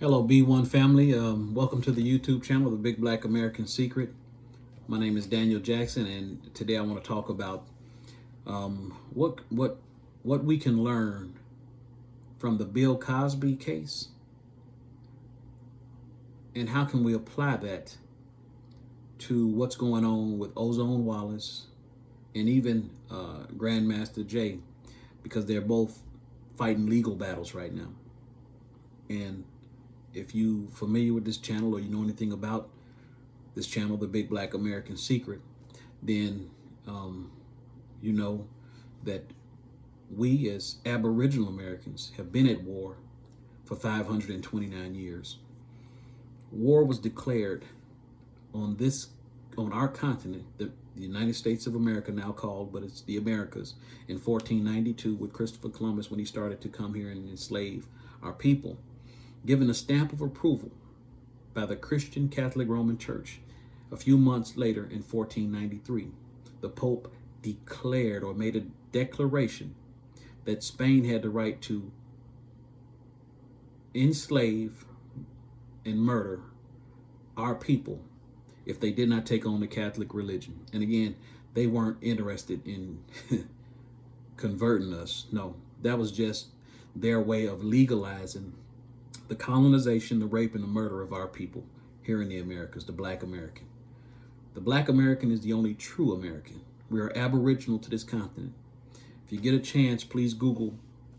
Hello, B1 family. Welcome to the YouTube channel, The Big Black American Secret. My name is Daniel Jackson, and today I want to talk about what we can learn from the Bill Cosby case, and how can we apply that to what's going on with Ozone Wallace and even Grandmaster Jay, because they're both fighting legal battles right now. And if you familiar with this channel or you know anything about this channel, The Big Black American Secret, then you know that we as Aboriginal Americans have been at war for 529 years. War was declared on our continent, the United States of America now called, but it's the Americas, in 1492 with Christopher Columbus when he started to come here and enslave our people, given a stamp of approval by the Christian Catholic Roman Church. A few months later, in 1493, the Pope declared or made a declaration that Spain had the right to enslave and murder our people if they did not take on the Catholic religion. And again, they weren't interested in converting us. No, that was just their way of legalizing the colonization, the rape, and the murder of our people here in the Americas, the Black American. The Black American is the only true American. We are aboriginal to this continent. If you get a chance, please Google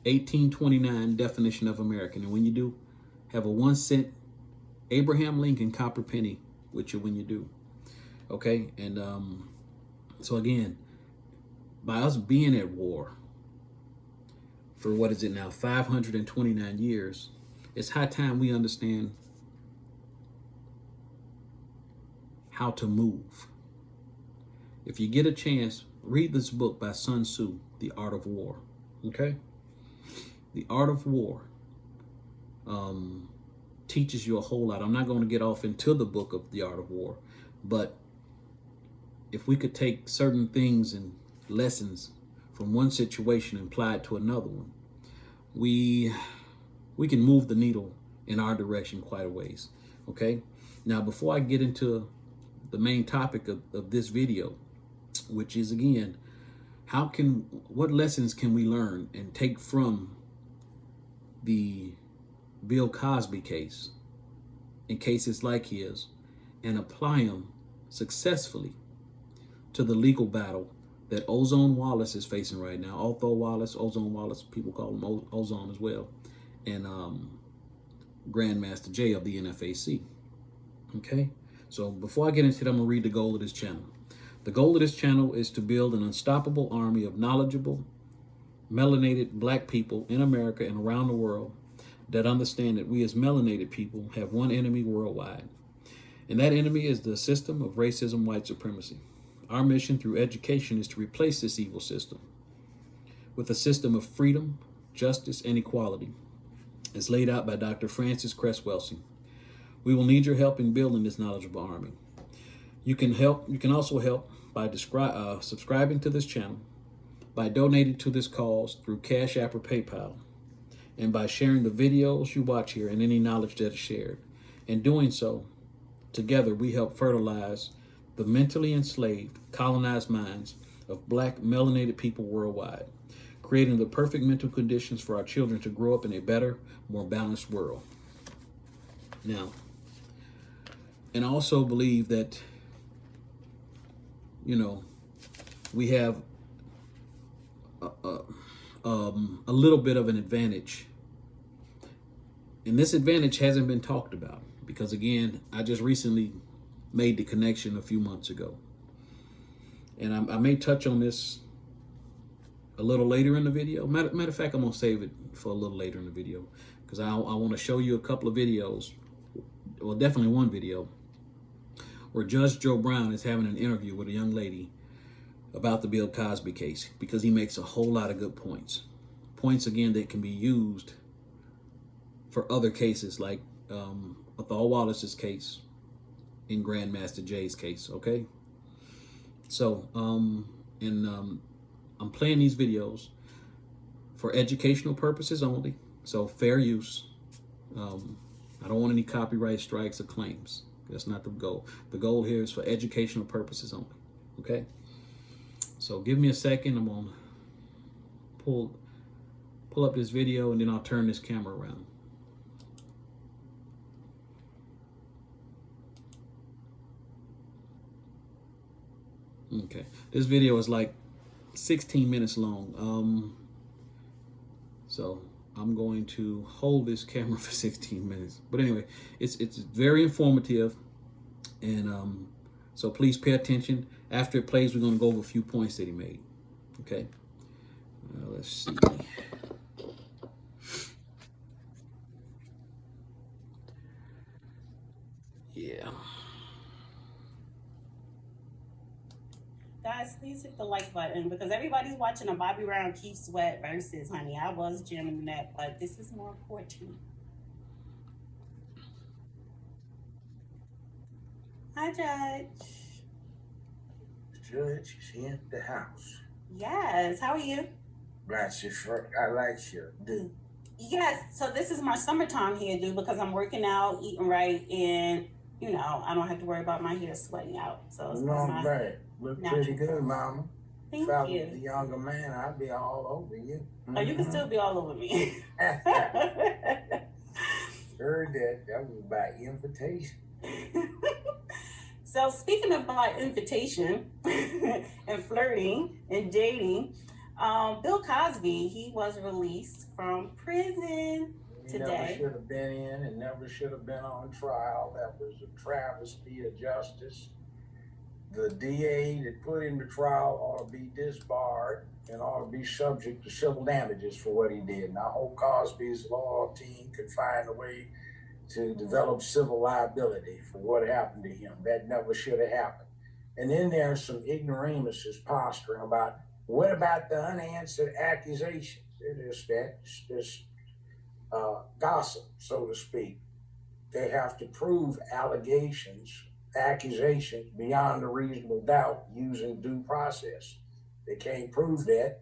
1829 definition of American. And when you do, have a 1-cent Abraham Lincoln copper penny with you when you do. Okay? And so again, by us being at war for what is it now, 529 years, it's high time we understand how to move. If you get a chance, read this book by Sun Tzu, The Art of War. Okay? The Art of War teaches you a whole lot. I'm not going to get off into the book of The Art of War, but if we could take certain things and lessons from one situation and apply it to another one, we can move the needle in our direction quite a ways. Okay? Now, before I get into the main topic of this video, which is again, what lessons can we learn and take from the Bill Cosby case in cases like his and apply them successfully to the legal battle that Ozone Wallace is facing right now. Othal Wallace, Ozone Wallace, people call him Ozone as well, and Grandmaster Jay of the NFAC. Okay, so before I get into that, I'm gonna read the goal of this channel. The goal of this channel is to build an unstoppable army of knowledgeable, melanated Black people in America and around the world that understand that we as melanated people have one enemy worldwide, and that enemy is the system of racism, white supremacy. Our mission through education is to replace this evil system with a system of freedom, justice, and equality, as laid out by Dr. Francis Cress Welsing. We will need your help in building this knowledgeable army. You can also help by subscribing to this channel, by donating to this cause through Cash App or PayPal, and by sharing the videos you watch here and any knowledge that is shared. In doing so, together we help fertilize the mentally enslaved, colonized minds of Black melanated people worldwide, creating the perfect mental conditions for our children to grow up in a better, more balanced world. Now, and I also believe that, we have a little bit of an advantage. And this advantage hasn't been talked about because, again, I just recently made the connection a few months ago. And I may touch on this a little later in the video. Matter of fact, I'm going to save it for a little later in the video because I want to show you a couple of videos, well, definitely one video, where Judge Joe Brown is having an interview with a young lady about the Bill Cosby case, because he makes a whole lot of good points. Points, again, that can be used for other cases like Othal Wallace's case and Grandmaster Jay's case, okay? So, I'm playing these videos for educational purposes only, so fair use. I don't want any copyright strikes or claims. That's not the goal. The goal here is for educational purposes only. Okay? So give me a second. I'm going to pull up this video, and then I'll turn this camera around. Okay. This video is like 16 minutes long. So I'm going to hold this camera for 16 minutes. But anyway, it's very informative. And so please pay attention. After it plays, we're going to go over a few points that he made. Okay. Let's see. Yeah. Guys, please hit the like button because everybody's watching a Bobby Brown Keith Sweat versus, honey. I was jamming that, but this is more important. Hi, Judge. Judge is in the house. Yes. How are you? I like your dude. Yes. So this is my summertime hairdo because I'm working out, eating right, and you know I don't have to worry about my hair sweating out. So it's not bad. Look pretty good, Mama. Thank if I you. was a younger man, I'd be all over you. Oh, you can still be all over me. Heard that. That was by invitation. So speaking of by invitation and flirting and dating, Bill Cosby, he was released from prison today. Never should have been in and never should have been on trial. That was a travesty of justice. The DA that put him to trial ought to be disbarred and ought to be subject to civil damages for what he did. And I hope Cosby's law team could find a way to develop civil liability for what happened to him. That never should have happened. And then there's some ignoramuses posturing about, what about the unanswered accusations? There's this gossip, so to speak. They have to prove accusations beyond a reasonable doubt using due process. They can't prove that.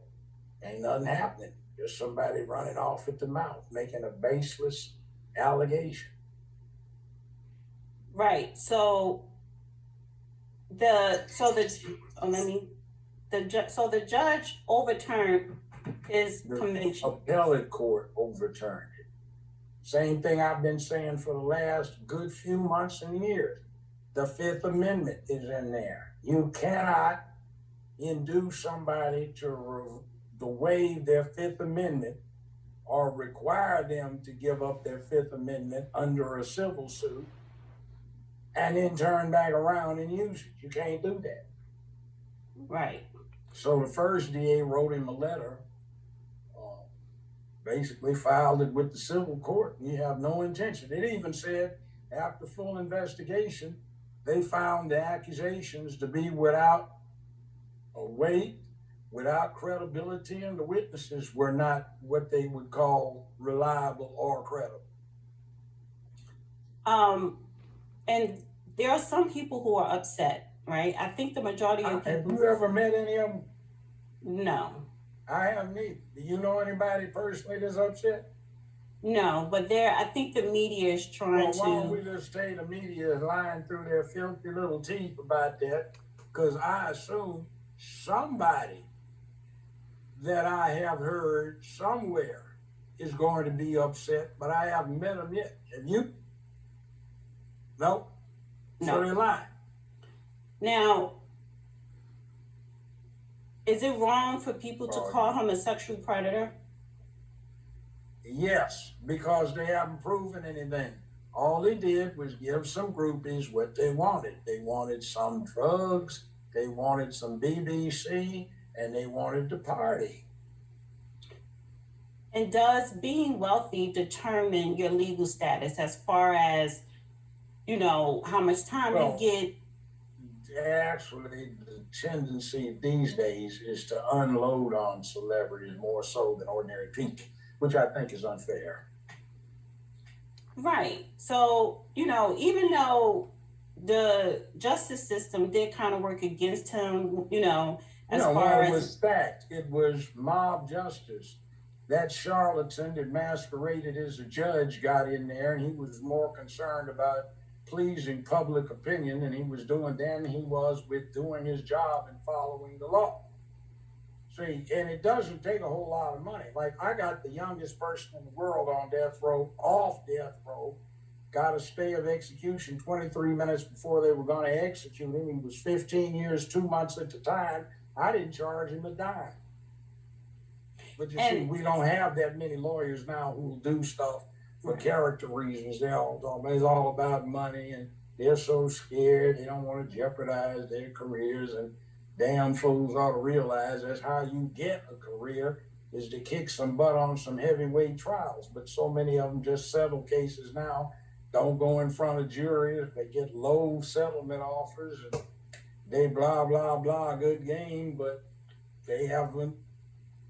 Ain't nothing happening. Just somebody running off at the mouth, making a baseless allegation. Right. So the judge overturned his conviction. Appellate court overturned it. Same thing I've been saying for the last good few months and years. The Fifth Amendment is in there. You cannot induce somebody to waive their Fifth Amendment or require them to give up their Fifth Amendment under a civil suit and then turn back around and use it. You can't do that. Right. So the first DA wrote him a letter, basically filed it with the civil court. You have no intention. It even said after full investigation, they found the accusations to be without a weight, without credibility, and the witnesses were not what they would call reliable or credible. And there are some people who are upset, right? I think the majority of people. Have you ever met any of them? No. I haven't either. Do you know anybody personally that's upset? No, but I think the media is trying to. Why don't we just say the media is lying through their filthy little teeth about that? Because I assume somebody that I have heard somewhere is going to be upset, but I haven't met them yet. Have you? No? No. So they're lying. Now, is it wrong for people to call him a sexual predator? Yes, because they haven't proven anything. All they did was give some groupies what they wanted. They wanted some drugs, they wanted some BBC, and they wanted to party. And does being wealthy determine your legal status as far as, you know, how much time you get? Actually, the tendency these days is to unload on celebrities more so than ordinary people, which I think is unfair. Right. So, you know, even though the justice system did kind of work against him, you know, as far as... it was stacked. It was mob justice. that charlatan that masqueraded as a judge got in there, and he was more concerned about pleasing public opinion than he was with doing his job and following the law. See, and it doesn't take a whole lot of money. Like, I got the youngest person in the world on death row, off death row, got a stay of execution 23 minutes before they were going to execute him. He was 15 years, 2 months at the time. I didn't charge him a dime. But you see, we don't have that many lawyers now who will do stuff for character reasons. It's all about money, and they're so scared. They don't want to jeopardize their careers, and damn fools ought to realize that's how you get a career, is to kick some butt on some heavyweight trials. But so many of them just settle cases now, don't go in front of juries. They get low settlement offers, and they blah, blah, blah, good game, but they haven't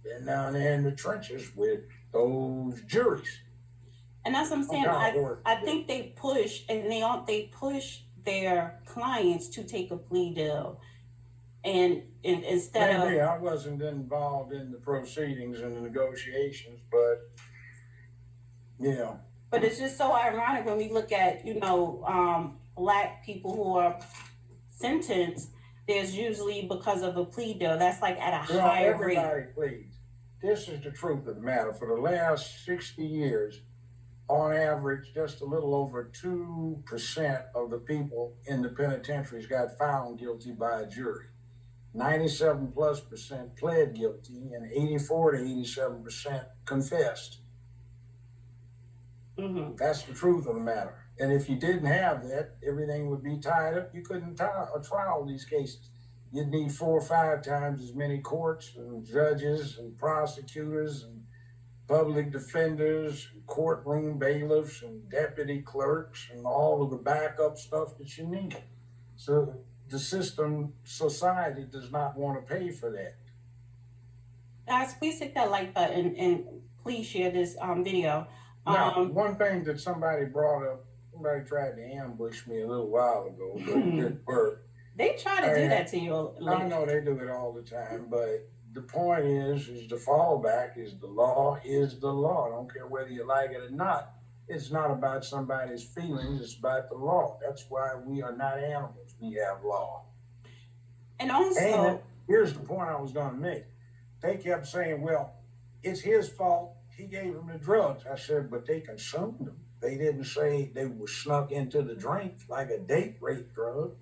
been down there in the trenches with those juries. And that's what I'm saying. I think they push, and they push their clients to take a plea deal. And instead of... I wasn't involved in the proceedings and the negotiations, but, you know. But it's just so ironic when we look at, Black people who are sentenced, there's usually because of a plea deal. That's like at a higher rate. Everybody pleads. This is the truth of the matter. For the last 60 years, on average, just a little over 2% of the people in the penitentiaries got found guilty by a jury. 97+% pled guilty, and 84 to 87% confessed. Mm-hmm. That's the truth of the matter. And if you didn't have that, everything would be tied up. You couldn't trial these cases. You'd need 4 or 5 times as many courts and judges and prosecutors and public defenders, and courtroom bailiffs and deputy clerks and all of the backup stuff that you need. So the society does not want to pay for that. Guys, please hit that like button and please share this video. Now, one thing that somebody brought up, somebody tried to ambush me a little while ago, but it didn't work. They try to do that to you. I know they do it all the time, but the point is the fallback is the law is the law. I don't care whether you like it or not. It's not about somebody's feelings. It's about the law. That's why we are not animals. We have law. And also, here's the point I was going to make. They kept saying, well, it's his fault. He gave them the drugs. I said, but they consumed them. They didn't say they were snuck into the drink like a date rape drug.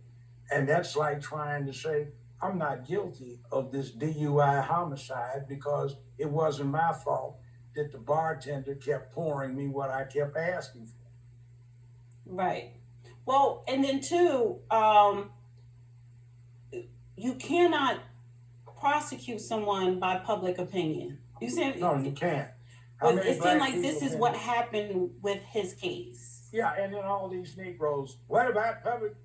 And that's like trying to say, I'm not guilty of this DUI homicide because it wasn't my fault that the bartender kept pouring me what I kept asking for. Right. Well, and then too, you cannot prosecute someone by public opinion. You see? No, you can't. But it seemed like this is what happened with his case. Yeah, and then all these Negroes, what about public?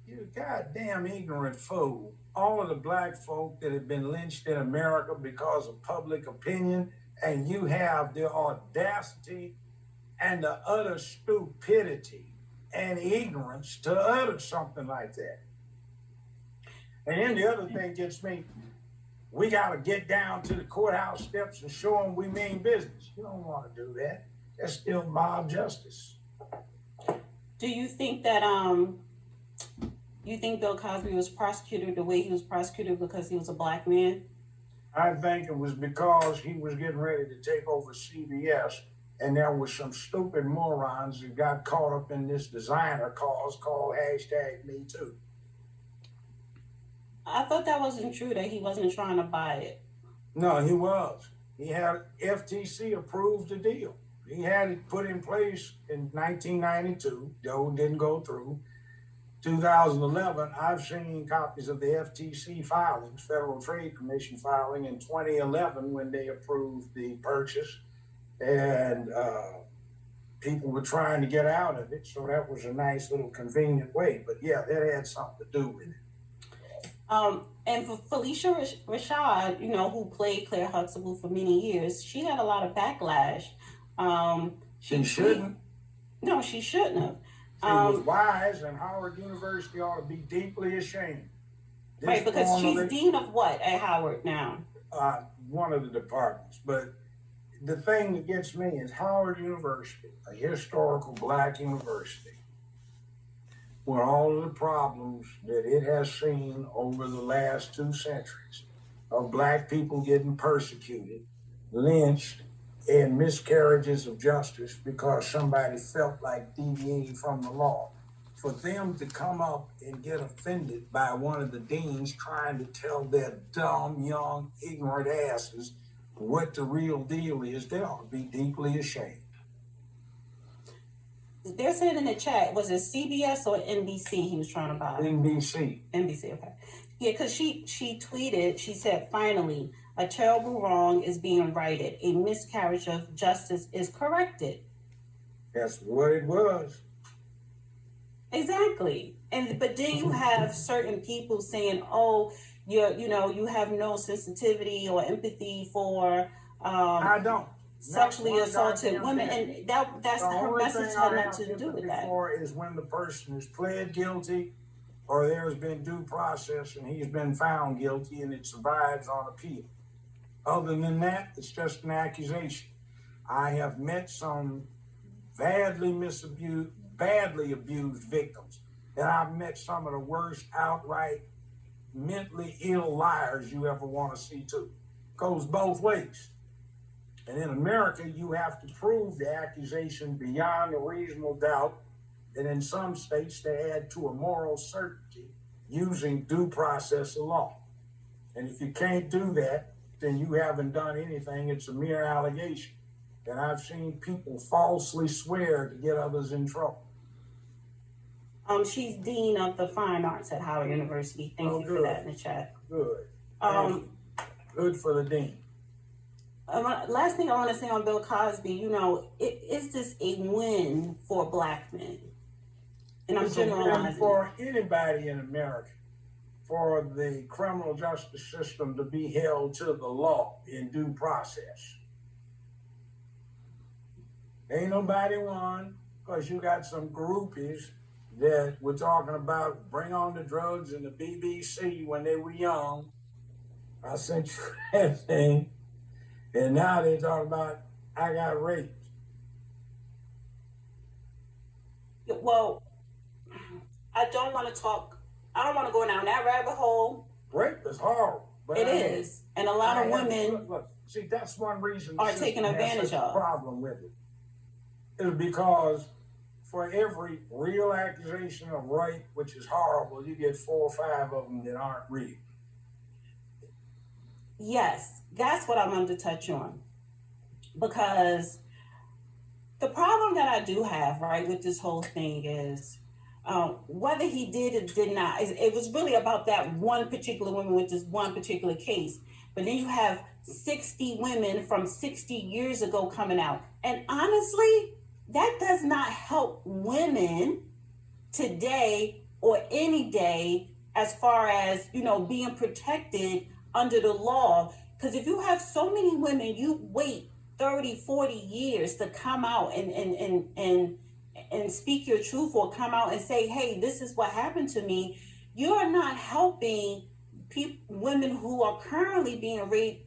You goddamn ignorant fool. All of the Black folk that have been lynched in America because of public opinion, and you have the audacity and the utter stupidity and ignorance to utter something like that. And then the other thing gets me, we got to get down to the courthouse steps and show them we mean business. You don't want to do that. That's still mob justice. Do you think that you think Bill Cosby was prosecuted the way he was prosecuted because he was a Black man? I think it was because he was getting ready to take over CBS, and there was some stupid morons who got caught up in this designer cause called #MeToo. I thought that wasn't true, that he wasn't trying to buy it. No, he was. He had FTC approved the deal. He had it put in place in 1992. Though it didn't go through. 2011, I've seen copies of the FTC filings, Federal Trade Commission filing in 2011 when they approved the purchase, and people were trying to get out of it. So that was a nice little convenient way. But yeah, that had something to do with it. And for Felicia Rashad, who played Claire Huxtable for many years, she had a lot of backlash. She shouldn't. No, she shouldn't have. She was wise, and Howard University ought to be deeply ashamed. Right, because she's dean of what at Howard now? One of the departments. But the thing that gets me is Howard University, a historical black university, with all of the problems that it has seen over the last 2 centuries of black people getting persecuted, lynched, and miscarriages of justice because somebody felt like deviating from the law. For them to come up and get offended by one of the deans trying to tell their dumb, young, ignorant asses what the real deal is, they ought to be deeply ashamed. They're saying in the chat, was it CBS or NBC he was trying to buy? NBC. NBC, okay. Yeah, because she tweeted, she said, finally, a terrible wrong is being righted. A miscarriage of justice is corrected. That's what it was. Exactly. But then you have certain people saying, oh, you have no sensitivity or empathy for I don't. sexually assaulted women, and that's her message had nothing to do with that. Before is when the person is pled guilty or there's been due process and he's been found guilty and it survives on appeal. Other than that, it's just an accusation. I have met some badly abused victims, and I've met some of the worst outright mentally ill liars you ever want to see too. Goes both ways. And in America, you have to prove the accusation beyond a reasonable doubt, and in some states they add to a moral certainty using due process of law. And if you can't do that, then you haven't done anything. It's a mere allegation. And I've seen people falsely swear to get others in trouble. She's Dean of the Fine Arts at Howard University. Thank you for that in the chat. Good. Good for the Dean. Last thing I want to say on Bill Cosby, is this a win for black men? And I'm generalizing. For anybody in America, for the criminal justice system to be held to the law in due process. Ain't nobody won, because you got some groupies that were talking about bring on the drugs in the BBC when they were young. I sent you that thing. And now they talk about I got raped. Well, I don't want to go down that rabbit hole. Rape is horrible. But it is. And a lot of women look, see, that's one reason are taken advantage of. The problem with it is because for every real accusation of rape, which is horrible, you get 4 or 5 of them that aren't real. Yes, that's what I wanted to touch on. Because the problem that I do have, right, with this whole thing is whether he did or did not, it was really about that one particular woman with this one particular case. But then you have 60 women from 60 years ago coming out. And honestly, that does not help women today or any day as far as, being protected under the law. Because if you have so many women, you wait 30, 40 years to come out and speak your truth or come out and say, hey, this is what happened to me. You're not helping women who are currently being raped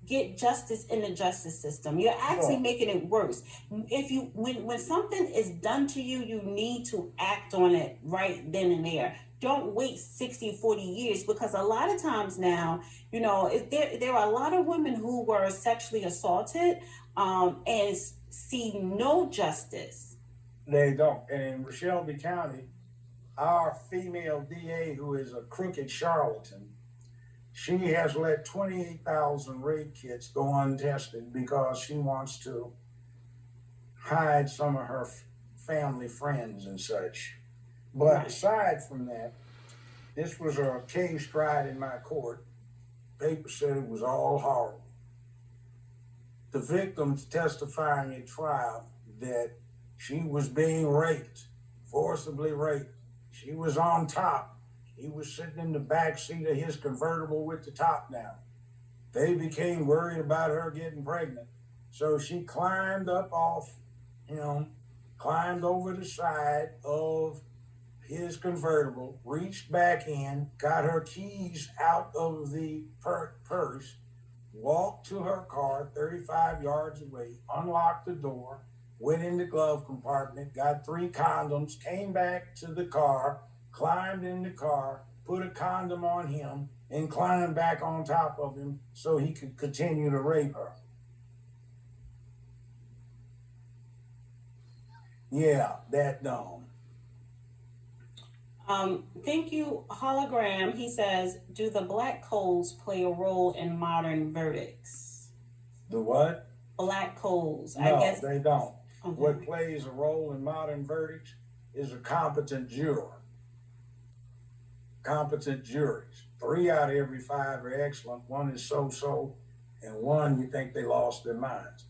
get justice in the justice system. You're actually making it worse. When something is done to you, you need to act on it right then and there. Don't wait 60, 40 years, because a lot of times now, there are a lot of women who were sexually assaulted and see no justice. They don't. And in Shelby County, our female DA, who is a crooked charlatan, she has let 28,000 rape kits go untested because she wants to hide some of her family friends and such. But aside from that, this was a case tried in my court. Paper said it was all horrible. The victims testifying at trial that she was being raped, forcibly raped. She was on top. He was sitting in the back seat of his convertible with the top down. They became worried about her getting pregnant. So she climbed up off him, climbed over the side of his convertible, reached back in, got her keys out of the purse, walked to her car 35 yards away, unlocked the door, went in the glove compartment, got 3 condoms, came back to the car, climbed in the car, put a condom on him, and climbed back on top of him so he could continue to rape her. Yeah, that dumb. Thank you, Hologram. He says, do the black codes play a role in modern verdicts? The what? Black codes. No, I guess they don't. Okay. What plays a role in modern verdicts is a competent juror. Competent juries. 3 out of every 5 are excellent. 1 is so-so, and 1 you think they lost their minds.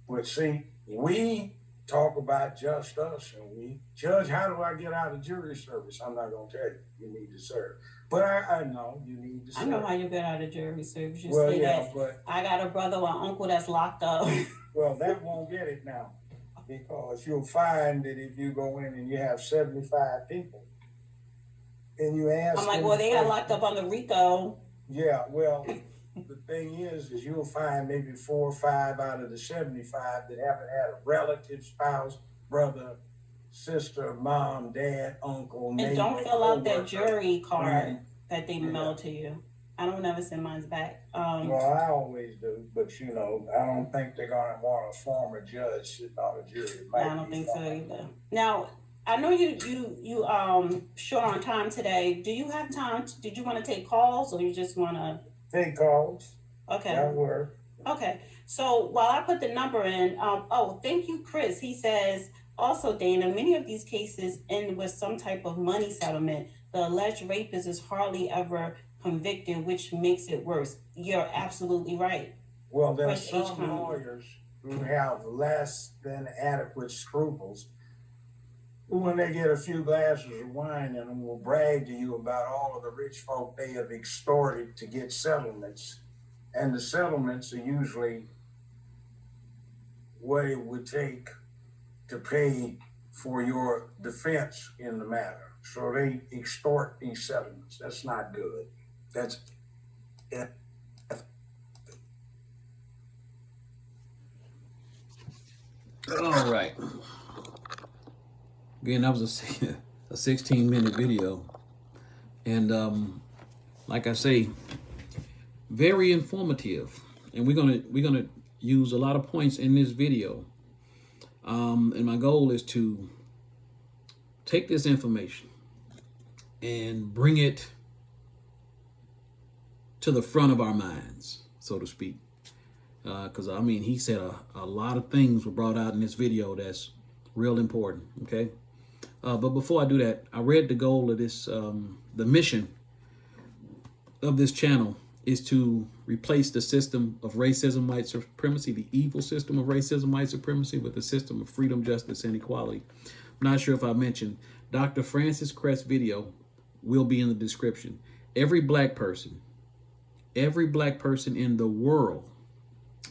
But see, we talk about just us, and we judge, how do I get out of jury service? I'm not going to tell you. You need to serve. But I know you need to serve. I know how you get out of jury service. You Well, say yeah, that but I got a brother or uncle that's locked up. well, that won't get it now, because you'll find that if you go in and you have 75 people, and you ask I'm like, them well, they got to- locked up on the RICO. Yeah, well, the thing is you'll find maybe 4 or 5 out of the 75 that haven't had a relative, spouse, brother, sister, mom, dad, uncle, And neighbor, don't fill out that coworker, jury card friend. that they mail to you. I don't never send mine back. Well, I always do, but you know, I don't think they're gonna want a former judge sitting on a jury. It might I don't be think so fun. either. Now, I know you short on time today. Do you have time? Did you want to take calls or you just want to? Take calls. Okay. That work. Okay. So while I put the number in, oh, thank you, Chris. He says, also, Dana, many of these cases end with some type of money settlement. The alleged rapist is hardly ever convicted, which makes it worse. You're absolutely right. Well, there are Fresh H. some Conley. lawyers who have less than adequate scruples, who, when they get a few glasses of wine in them, will brag to you about all of the rich folk they have extorted to get settlements. And the settlements are usually what it would take to pay for your defense in the matter. So they extort these settlements. That's not good. That's All right. Again, that was a 16-minute video. And like I say, very informative. And we're gonna use a lot of points in this video. And my goal is to take this information and bring it to the front of our minds, so to speak. Because I mean, he said a lot of things were brought out in this video that's real important. Okay. But before I do that, I read the goal of this, the mission of this channel is to replace the system of racism, white supremacy, the evil system of racism, white supremacy, with the system of freedom, justice, and equality. I'm not sure if I mentioned, Dr. Francis Crest's video will be in the description. Every black person in the world,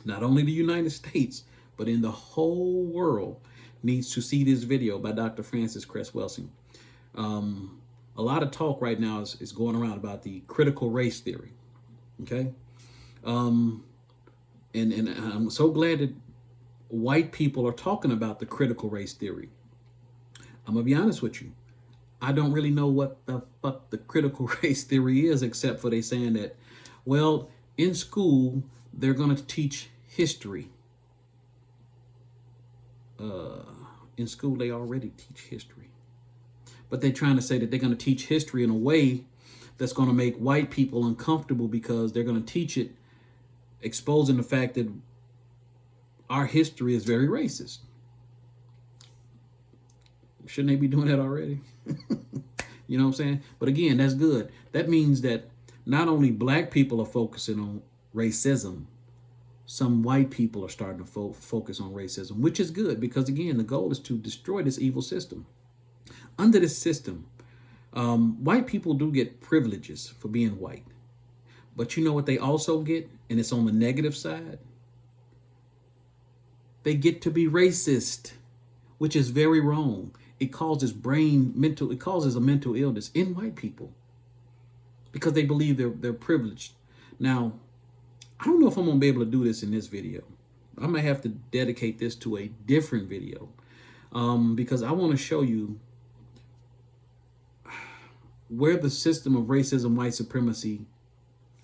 not only the United States, but in the whole world, needs to see this video by Dr. Francis Crest Welsing. A lot of talk right now is going around about the critical race theory. Okay. And I'm so glad that white people are talking about the critical race theory. I'm gonna be honest with you. I don't really know what the fuck the critical race theory is, except for they saying that, well, in school, they're gonna teach history. In school, they already teach history. But they're trying to say that they're gonna teach history in a way that's gonna make white people uncomfortable, because they're gonna teach it exposing the fact that our history is very racist. Shouldn't they be doing that already? You know what I'm saying? But again, that's good. That means that not only black people are focusing on racism, some white people are starting to focus on racism, which is good, because again, the goal is to destroy this evil system. Under this system, white people do get privileges for being white. But you know what they also get? And it's on the negative side. They get to be racist, which is very wrong. It causes it causes a mental illness in white people because they believe they're privileged. Now, I don't know if I'm going to be able to do this in this video. I might have to dedicate this to a different video because I want to show you where the system of racism, white supremacy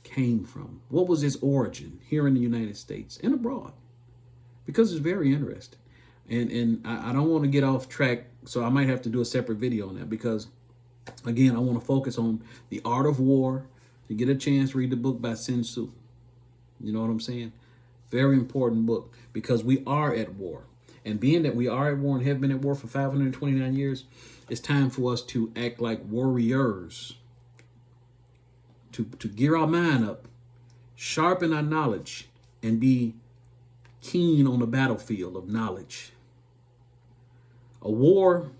came from. What was its origin here in the United States and abroad? Because it's very interesting. And I don't want to get off track, so I might have to do a separate video on that because, again, I want to focus on the art of war. If you get a chance, read the book by Sun Tzu. You know what I'm saying? Very important book because we are at war. And being that we are at war and have been at war for 529 years, it's time for us to act like warriors, to gear our mind up, sharpen our knowledge, and be keen on the battlefield of knowledge. A war,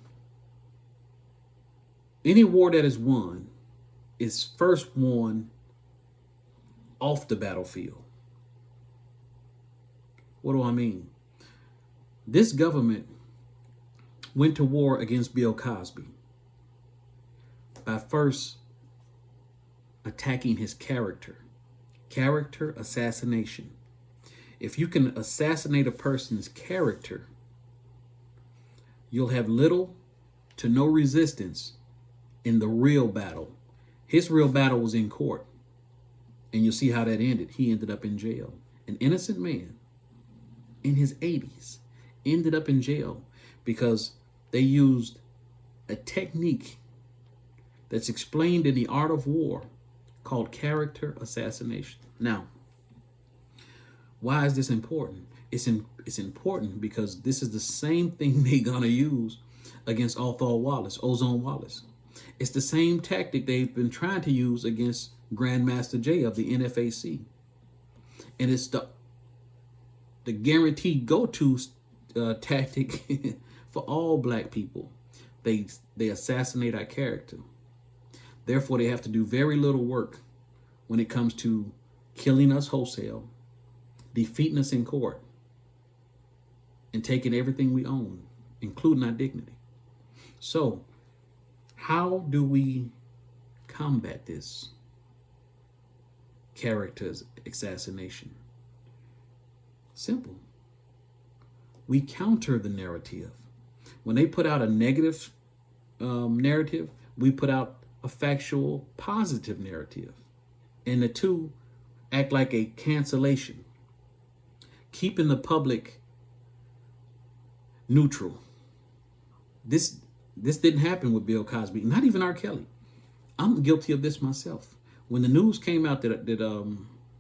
any war that is won, is first won off the battlefield. What do I mean? This government went to war against Bill Cosby by first attacking his character assassination. If you can assassinate a person's character, you'll have little to no resistance in the real battle. His real battle was in court, and you'll see how that ended. He ended up in jail. An innocent man in his 80s ended up in jail because they used a technique that's explained in the art of war called character assassination. Now, why is this important? It's important because this is the same thing they're gonna use against Othal Wallace, Ozone Wallace. It's the same tactic they've been trying to use against Grandmaster J of the NFAC. And it's the guaranteed go-to tactic for all black people. They assassinate our character. Therefore, they have to do very little work when it comes to killing us wholesale, defeating us in court, and taking everything we own, including our dignity. So, how do we combat this character assassination? Simple. We counter the narrative. When they put out a negative narrative, we put out a factual, positive narrative. And the two act like a cancellation, keeping the public neutral. This didn't happen with Bill Cosby, not even R. Kelly. I'm guilty of this myself. When the news came out that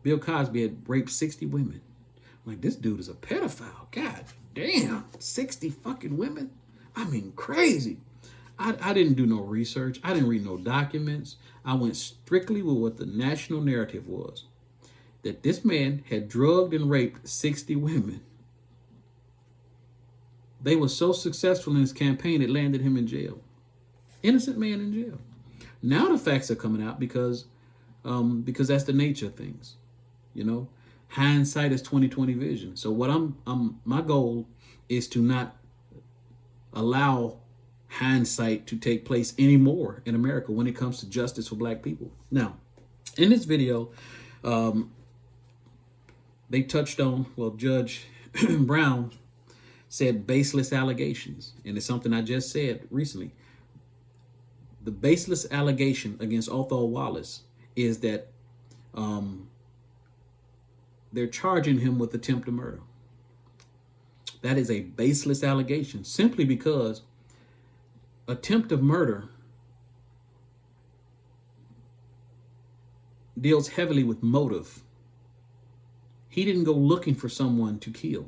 Bill Cosby had raped 60 women, I'm like, this dude is a pedophile. God damn, 60 fucking women? I mean, crazy. I didn't do no research. I didn't read no documents. I went strictly with what the national narrative was. That this man had drugged and raped 60 women. They were so successful in his campaign, it landed him in jail. Innocent man in jail. Now the facts are coming out because that's the nature of things. You know, hindsight is 20/20 vision. So what my goal is to not allow hindsight to take place anymore in America when it comes to justice for black people. Now, in this video, they touched on, Judge Brown said baseless allegations. And it's something I just said recently. The baseless allegation against Othal Wallace is that they're charging him with attempted murder. That is a baseless allegation simply because attempted murder deals heavily with motive. He didn't go looking for someone to kill.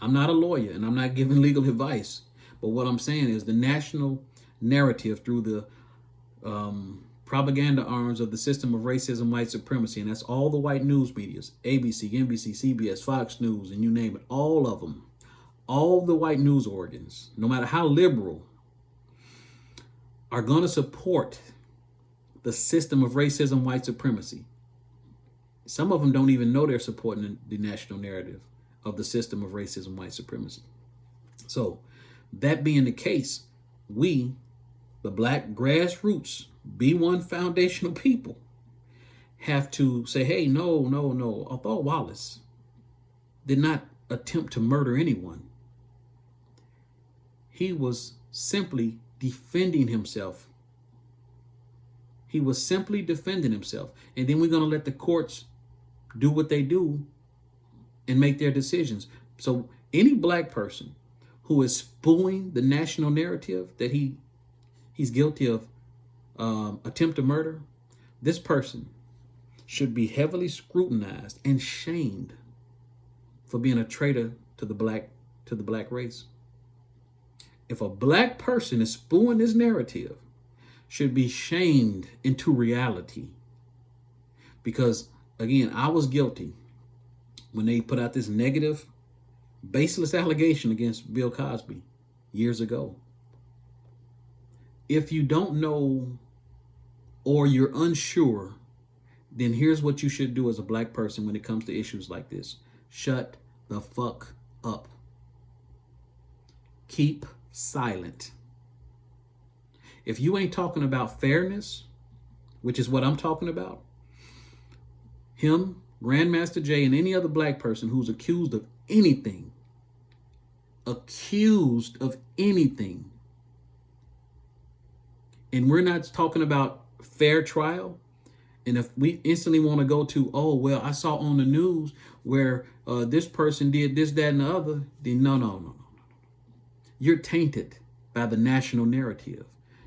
I'm not a lawyer and I'm not giving legal advice, but what I'm saying is the national narrative through the propaganda arms of the system of racism, white supremacy, and that's all the white news medias, ABC, NBC, CBS, Fox News, and you name it, all of them, all the white news organs, no matter how liberal, are going to support the system of racism, white supremacy. Some of them don't even know they're supporting the national narrative of the system of racism, white supremacy. So that being the case, we, the black grassroots, B1 foundational people, have to say, hey, no, no, no. Othal Wallace did not attempt to murder anyone. He was simply defending himself. He was simply defending himself. And then we're going to let the courts do what they do and make their decisions. So any black person who is spewing the national narrative that he's guilty of attempted murder, this person should be heavily scrutinized and shamed for being a traitor to the black race. If a black person is spewing this narrative, should be shamed into reality. Because again, I was guilty when they put out this negative, baseless allegation against Bill Cosby years ago. If you don't know or you're unsure, then here's what you should do as a black person when it comes to issues like this. Shut the fuck up. Keep silent. If you ain't talking about fairness, which is what I'm talking about, him, Grandmaster Jay, and any other black person who's accused of anything, and we're not talking about fair trial, and if we instantly want to go to, oh, well, I saw on the news where this person did this, that, and the other, then no. You're tainted by the national narrative.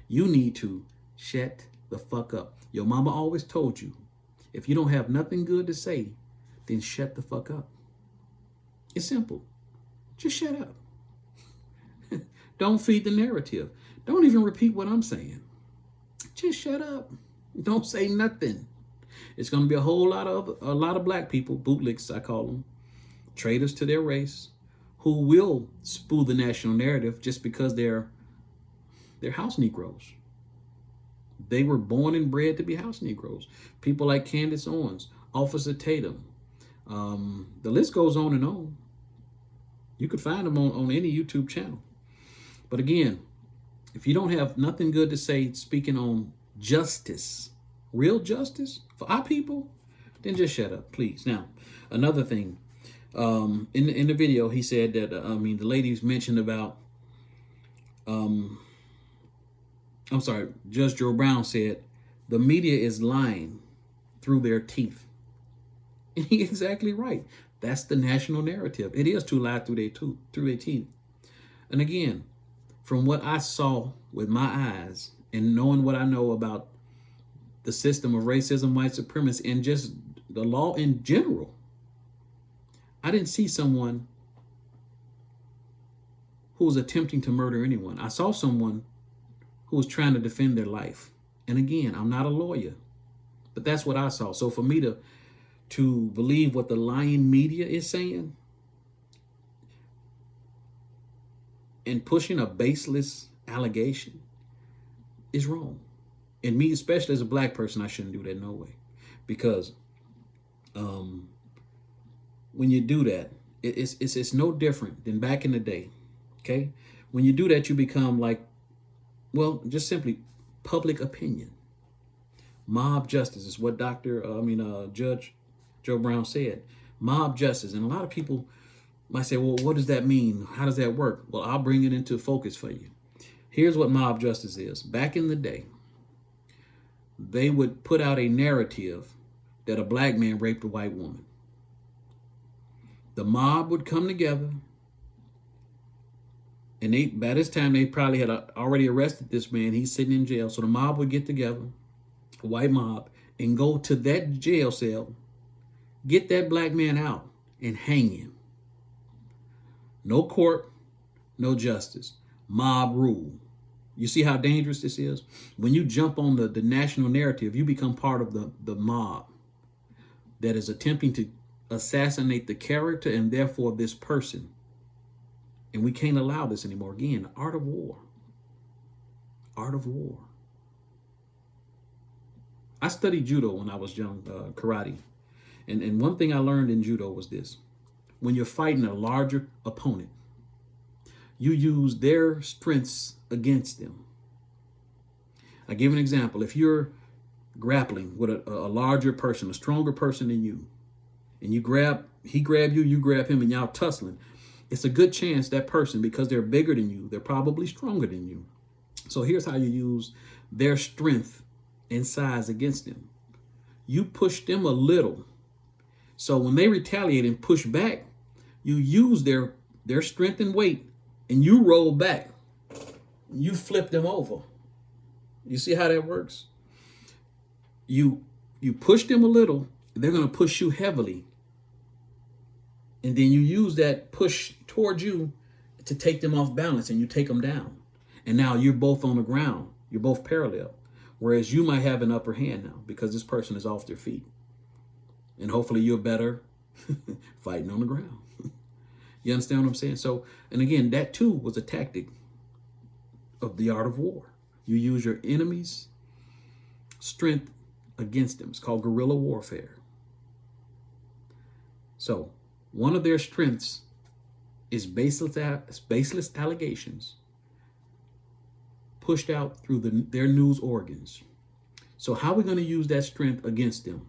You need to shut the fuck up. Your mama always told you, if you don't have nothing good to say, then shut the fuck up. It's simple. Just shut up. Don't feed the narrative. Don't even repeat what I'm saying. Just shut up. Don't say nothing. It's going to be a lot of black people, bootlicks I call them, traitors to their race, who will spew the national narrative just because they're house Negroes. They were born and bred to be house Negroes. People like Candace Owens, Officer Tatum. The list goes on and on. You could find them on any YouTube channel. But again, if you don't have nothing good to say speaking on justice, real justice for our people, then just shut up, please. Now, another thing, in the video, he said that, the ladies mentioned about, Judge Joe Brown said, the media is lying through their teeth. And he's exactly right. That's the national narrative. It is to lie through their teeth. And again, from what I saw with my eyes and knowing what I know about the system of racism, white supremacy, and just the law in general, I didn't see someone who was attempting to murder anyone. I saw someone who was trying to defend their life. And again, I'm not a lawyer, but that's what I saw. So for me to believe what the lying media is saying and pushing a baseless allegation is wrong. And me, especially as a black person, I shouldn't do that, no way. Because when you do that, it's no different than back in the day, okay? When you do that, you become like, well, just simply public opinion. Mob justice is what Judge Joe Brown said. Mob justice. And a lot of people might say, well, what does that mean? How does that work? Well, I'll bring it into focus for you. Here's what mob justice is. Back in the day, they would put out a narrative that a black man raped a white woman. The mob would come together, and by this time they probably had already arrested this man. He's sitting in jail. So the mob would get together, a white mob, and go to that jail cell, get that black man out, and hang him. No court, no justice. Mob rule. You see how dangerous this is? When you jump on the national narrative, you become part of the mob that is attempting to assassinate the character and therefore this person. And we can't allow this anymore. Again, the art of war. Art of war. I studied judo when I was young, karate. And one thing I learned in judo was this. When you're fighting a larger opponent, you use their strengths against them. I give an example. If you're grappling with a larger person, a stronger person than you, and he grab you, you grab him, and y'all tussling, it's a good chance that person, because they're bigger than you, they're probably stronger than you. So here's how you use their strength and size against them. You push them a little. So when they retaliate and push back, you use their strength and weight, and you roll back. You flip them over. You see how that works? You push them a little, they're going to push you heavily. And then you use that push towards you to take them off balance, and you take them down. And now you're both on the ground. You're both parallel. Whereas you might have an upper hand now because this person is off their feet. And hopefully you're better fighting on the ground. You understand what I'm saying? So, and again, that too was a tactic of the art of war. You use your enemy's strength against them. It's called guerrilla warfare. So, one of their strengths is baseless allegations pushed out through their news organs. So how are we going to use that strength against them?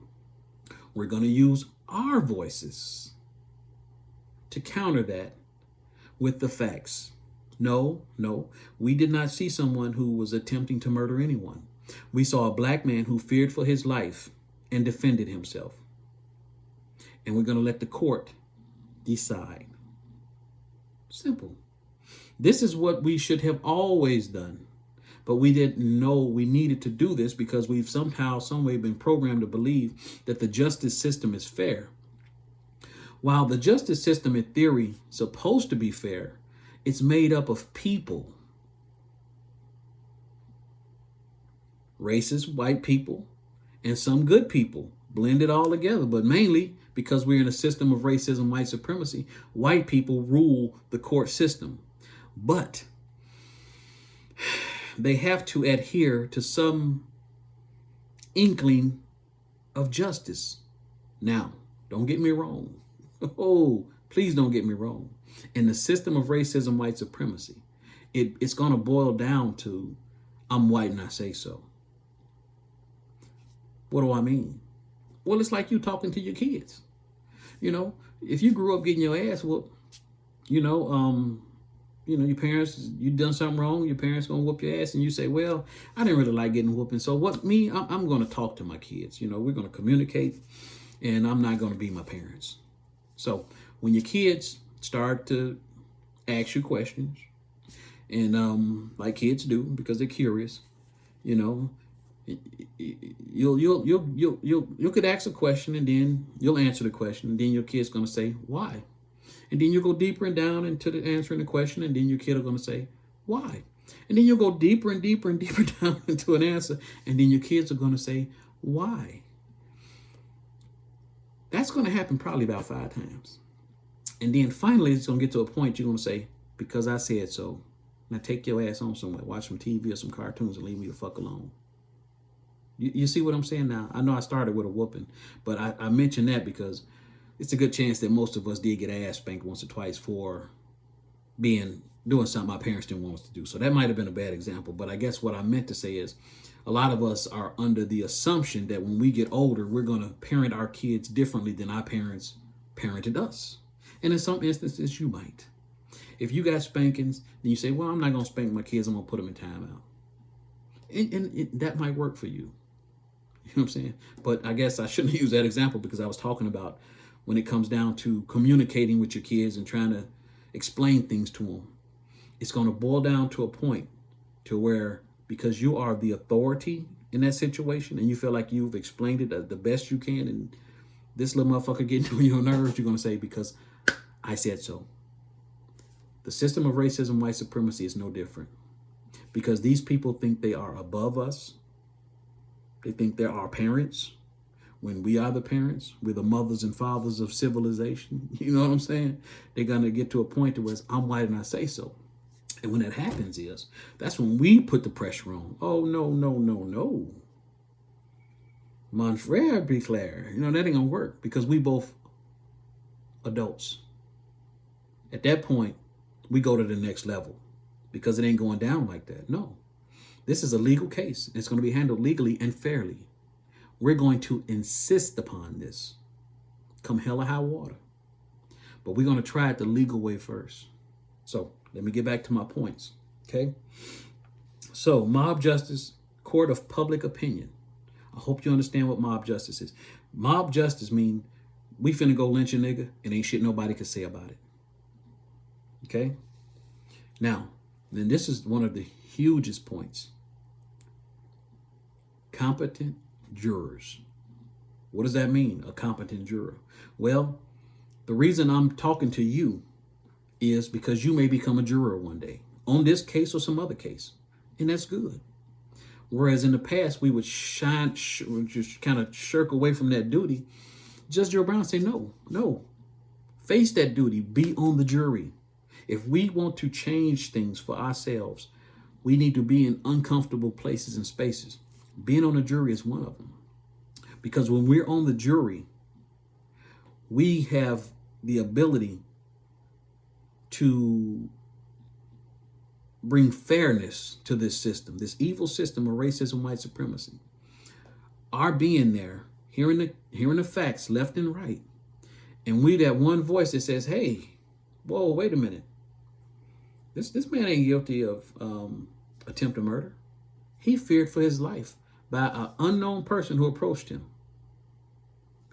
We're going to use our voices to counter that with the facts. No, we did not see someone who was attempting to murder anyone. We saw a black man who feared for his life and defended himself. And we're going to let the court decide. Simple. This is what we should have always done. But we didn't know we needed to do this because we've somehow, some way been programmed to believe that the justice system is fair. While the justice system in theory is supposed to be fair, it's made up of people. Racist white people and some good people blended all together, but mainly because we're in a system of racism, white supremacy, white people rule the court system. But they have to adhere to some inkling of justice. Now, don't get me wrong. Oh, please don't get me wrong. In the system of racism, white supremacy, it's going to boil down to, I'm white and I say so. What do I mean? Well, it's like you talking to your kids. You know, if you grew up getting your ass whooped, your parents, you done something wrong, your parents gonna whoop your ass, and you say, well, I didn't really like getting whooping. So I'm gonna talk to my kids. We're gonna communicate, and I'm not gonna be my parents. So when your kids start to ask you questions, and like kids do because they're curious, you'll could ask a question, and then you'll answer the question, and then your kid's gonna say why, and then you'll go deeper and down into the answering the question, and then your kid are gonna say why, and then you'll go deeper and deeper and deeper down into an answer, and then your kids are gonna say why. That's gonna happen probably about 5 times, and then finally it's gonna get to a point you're gonna say, because I said so. Now take your ass on somewhere, watch some TV or some cartoons, and leave me the fuck alone. You see what I'm saying now? I know I started with a whooping, but I mentioned that because it's a good chance that most of us did get ass spanked once or twice for doing something our parents didn't want us to do. So that might have been a bad example, but I guess what I meant to say is a lot of us are under the assumption that when we get older, we're going to parent our kids differently than our parents parented us. And in some instances, you might. If you got spankings, then you say, well, I'm not going to spank my kids. I'm going to put them in timeout. And that might work for you. You know what I'm saying? But I guess I shouldn't use that example because I was talking about when it comes down to communicating with your kids and trying to explain things to them. It's going to boil down to a point to where, because you are the authority in that situation and you feel like you've explained it the best you can, and this little motherfucker getting on your nerves, you're going to say, because I said so. The system of racism, white supremacy is no different. Because these people think they are above us. They think they're our parents. When we are the parents, we're the mothers and fathers of civilization. You know what I'm saying? They're going to get to a point to where I'm white and I say so. And when that happens that's when we put the pressure on. Oh, no. Mon frere be clair. That ain't going to work because we both adults. At that point, we go to the next level. Because it ain't going down like that. No. This is a legal case. It's going to be handled legally and fairly. We're going to insist upon this, come hell or high water. But we're going to try it the legal way first. So let me get back to my points. Okay. So mob justice, court of public opinion. I hope you understand what mob justice is. Mob justice means we finna go lynch a nigga and ain't shit nobody can say about it. Okay? Now, then this is one of the hugest points. Competent jurors. What does that mean, a competent juror? Well, the reason I'm talking to you is because you may become a juror one day on this case or some other case, and that's good. Whereas in the past, we would just kind of shirk away from that duty. Judge Joe Brown say, no, face that duty, be on the jury. If we want to change things for ourselves, we need to be in uncomfortable places and spaces. Being on the jury is one of them. Because when we're on the jury, we have the ability to bring fairness to this system, this evil system of racism, white supremacy. Our being there, hearing the facts left and right, and we that one voice that says, hey, whoa, wait a minute. This man ain't guilty of attempted murder. He feared for his life by an unknown person who approached him.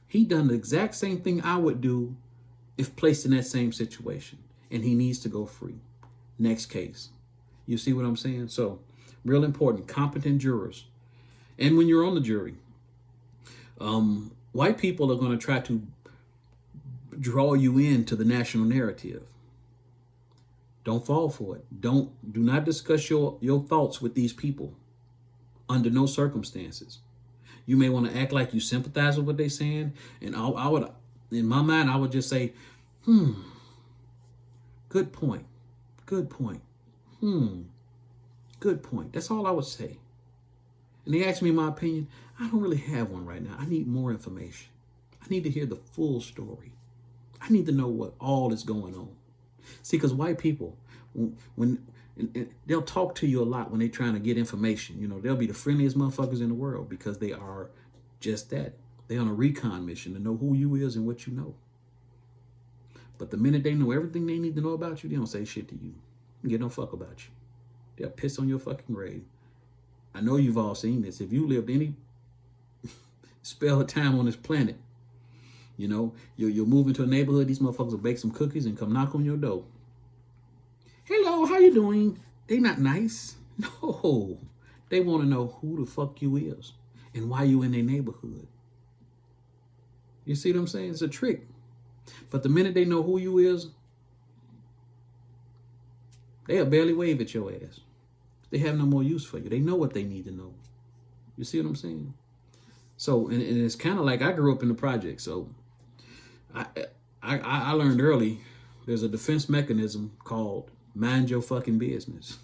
He done the exact same thing I would do if placed in that same situation, and he needs to go free. Next case. You see what I'm saying? So, real important, competent jurors. And when you're on the jury, white people are going to try to draw you into the national narrative. Don't fall for it. Do not discuss your thoughts with these people under no circumstances. You may want to act like you sympathize with what they're saying, and I would, in my mind, I would just say, good point. Good point. Good point. That's all I would say. And they asked me my opinion. I don't really have one right now. I need more information. I need to hear the full story. I need to know what all is going on. See, because white people, when they'll talk to you a lot when they're trying to get information. You know, they'll be the friendliest motherfuckers in the world because they are just that. They're on a recon mission to know who you is and what you know. But the minute they know everything they need to know about you, they don't say shit to you. Get no fuck about you. They'll piss on your fucking grave. I know you've all seen this. If you lived any spell of time on this planet, you know, you'll move into a neighborhood, these motherfuckers will bake some cookies and come knock on your door. Hello, how you doing? They not nice. No. They want to know who the fuck you is and why you in their neighborhood. You see what I'm saying? It's a trick. But the minute they know who you is, they'll barely wave at your ass. They have no more use for you. They know what they need to know. You see what I'm saying? So, and it's kind of like I grew up in the project. So I learned early there's a defense mechanism called mind your fucking business.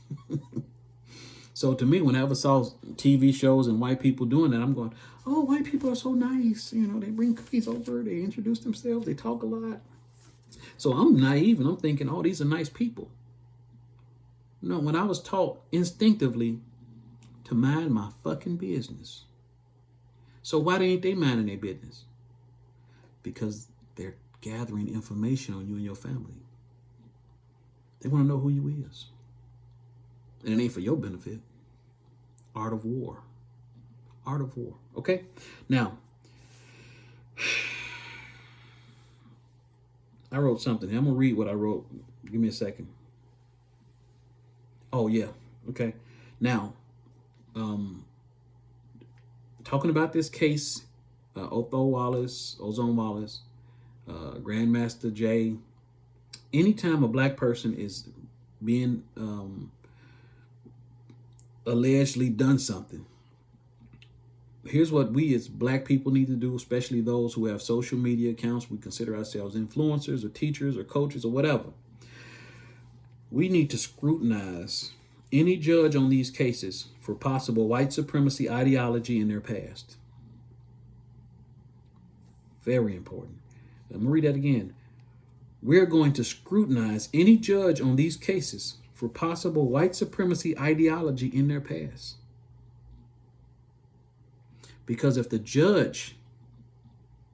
So to me, whenever I saw TV shows and white people doing that, I'm going, oh, white people are so nice. You know, they bring cookies over, they introduce themselves, they talk a lot. So I'm naive and I'm thinking, oh, these are nice people. No, when I was taught instinctively to mind my fucking business. So why ain't they minding their business? Because they're gathering information on you and your family. They want to know who you is. And it ain't for your benefit. Art of war. Art of war. Okay? Now, I wrote something. I'm going to read what I wrote. Give me a second. Oh, yeah. Okay. Now, talking about this case, Othal Wallace, Ozone Wallace, Grandmaster Jay, anytime a black person is being allegedly done something, here's what we as black people need to do, especially those who have social media accounts. We consider ourselves influencers or teachers or coaches or whatever. We need to scrutinize any judge on these cases for possible white supremacy ideology in their past. Very important. I'm going to read that again. We're going to scrutinize any judge on these cases for possible white supremacy ideology in their past. Because if the judge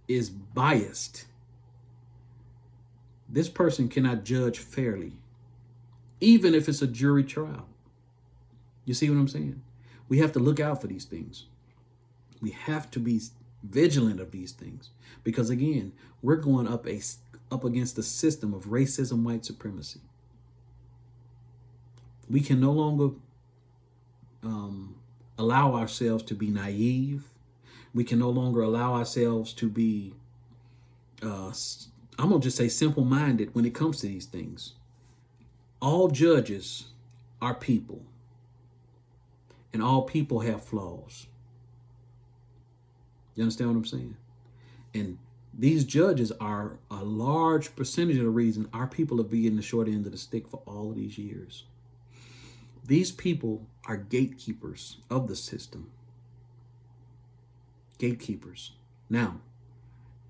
is biased, this person cannot judge fairly, even if it's a jury trial. You see what I'm saying? We have to look out for these things. We have to be vigilant of these things, because again, we're going up against the system of racism, white supremacy. We can no longer allow ourselves to be naive. We can no longer allow ourselves to be, I'm going to just say simple-minded when it comes to these things. All judges are people, and all people have flaws. You understand what I'm saying? And these judges are a large percentage of the reason our people have been getting the short end of the stick for all of these years. These people are gatekeepers of the system. Gatekeepers. Now,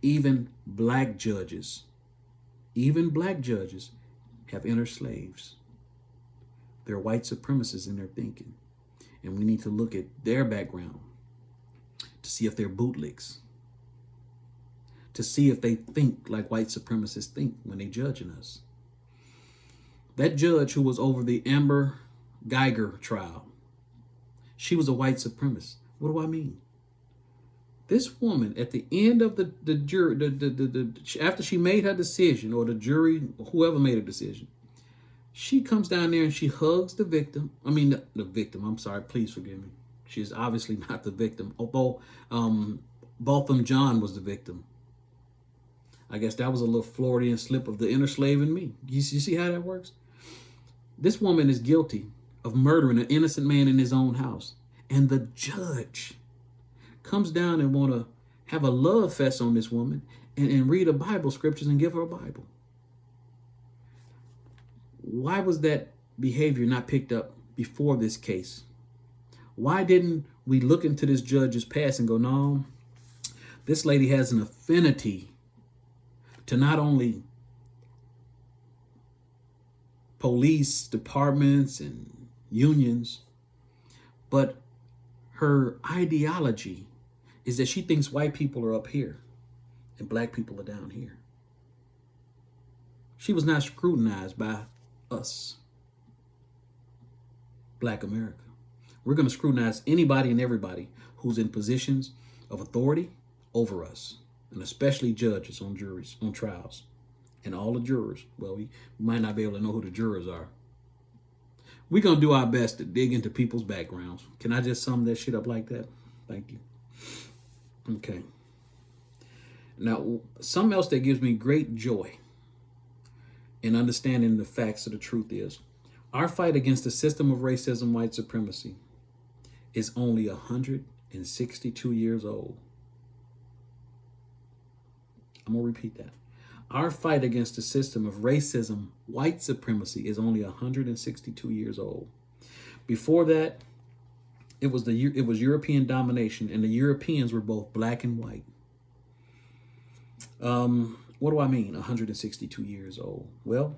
even black judges have inner slaves. They're white supremacists in their thinking. And we need to look at their background to see if they're bootlicks, to see if they think like white supremacists think when they're judging us. That judge who was over the Amber Geiger trial, she was a white supremacist. What do I mean? This woman, at the end of the jury, after she made her decision, or the jury, whoever made a decision, she comes down there and she hugs the victim. I mean, the victim, I'm sorry, please forgive me. She is obviously not the victim, although Botham John was the victim. I guess that was a little Floridian slip of the inner slave in me. You see how that works? This woman is guilty of murdering an innocent man in his own house. And the judge comes down and want to have a love fest on this woman and read a Bible scriptures and give her a Bible. Why was that behavior not picked up before this case? Why didn't we look into this judge's past and go, no, this lady has an affinity to not only police departments and unions, but her ideology is that she thinks white people are up here and black people are down here. She was not scrutinized by us, Black America. We're going to scrutinize anybody and everybody who's in positions of authority over us, and especially judges on juries, on trials, and all the jurors. Well, we might not be able to know who the jurors are. We're going to do our best to dig into people's backgrounds. Can I just sum that shit up like that? Thank you. Okay. Now, something else that gives me great joy in understanding the facts of the truth is our fight against the system of racism, white supremacy, is only 162 years old. I'm going to repeat that. Our fight against the system of racism, white supremacy, is only 162 years old. Before that, it was European domination, and the Europeans were both black and white. What do I mean, 162 years old? Well,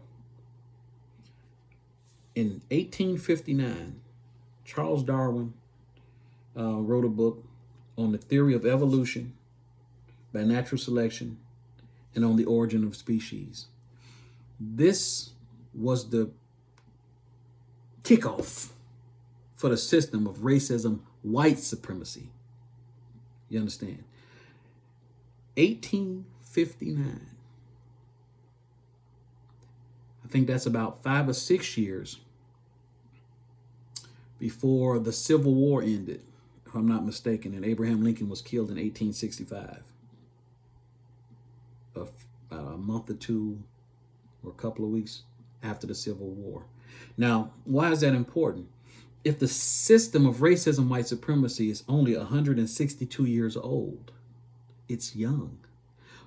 in 1859, Charles Darwin wrote a book on the theory of evolution by natural selection and on the origin of species. This was the kickoff for the system of racism, white supremacy. You understand? 1859. I think that's about 5 or 6 years before the Civil War ended, if I'm not mistaken, and Abraham Lincoln was killed in 1865. A month or two or a couple of weeks after the Civil War. Now, why is that important? If the system of racism, white supremacy is only 162 years old, it's young.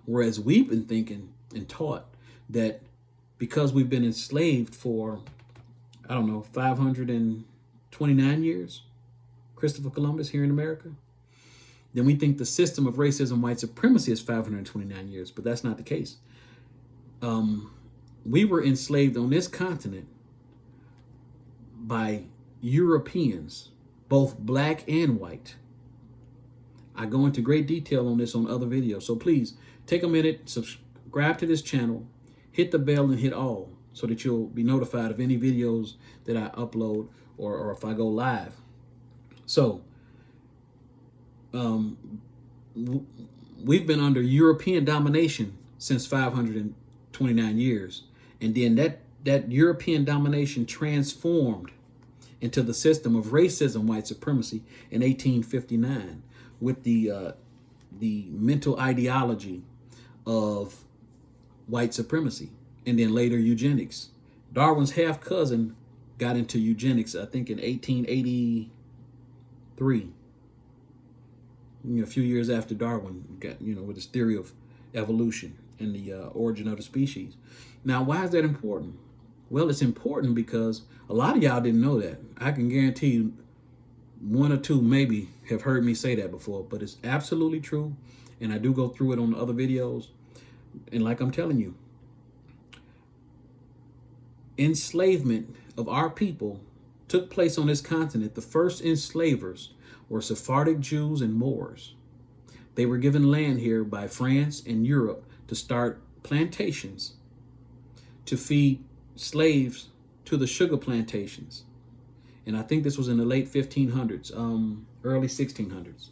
Whereas we've been thinking and taught that because we've been enslaved for, 529 years, Christopher Columbus here in America, then we think the system of racism, white supremacy is 529 years, but that's not the case. We were enslaved on this continent by Europeans, both black and white. I go into great detail on this on other videos. So please take a minute, subscribe to this channel, hit the bell and hit all so that you'll be notified of any videos that I upload or if I go live. So we've been under European domination since 529 years. And then that European domination transformed into the system of racism, white supremacy in 1859 with the mental ideology of white supremacy, and then later eugenics. Darwin's half cousin got into eugenics, I think, in 1883. A few years after Darwin got, with his theory of evolution and the origin of the species. Now, why is that important? Well, it's important because a lot of y'all didn't know that. I can guarantee you one or two maybe have heard me say that before, but it's absolutely true. And I do go through it on other videos. And like I'm telling you, enslavement of our people took place on this continent. The first enslavers were Sephardic Jews and Moors. They were given land here by France and Europe to start plantations to feed slaves to the sugar plantations. And I think this was in the late 1500s, early 1600s.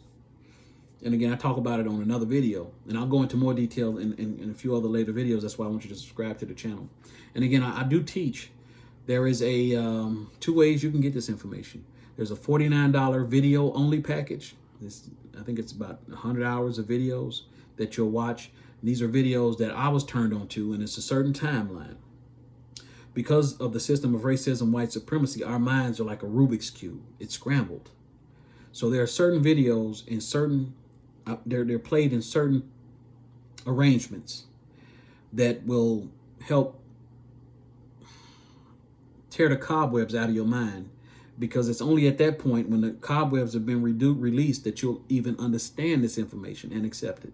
And again, I talk about it on another video, and I'll go into more detail in a few other later videos. That's why I want you to subscribe to the channel. And again, I do teach. There is a 2 ways you can get this information. There's a $49 video only package. I think it's about 100 hours of videos that you'll watch. These are videos that I was turned on to, and it's a certain timeline. Because of the system of racism, white supremacy, our minds are like a Rubik's Cube. It's scrambled. So there are certain videos in certain, they're played in certain arrangements that will help tear the cobwebs out of your mind, because it's only at that point when the cobwebs have been released that you'll even understand this information and accept it.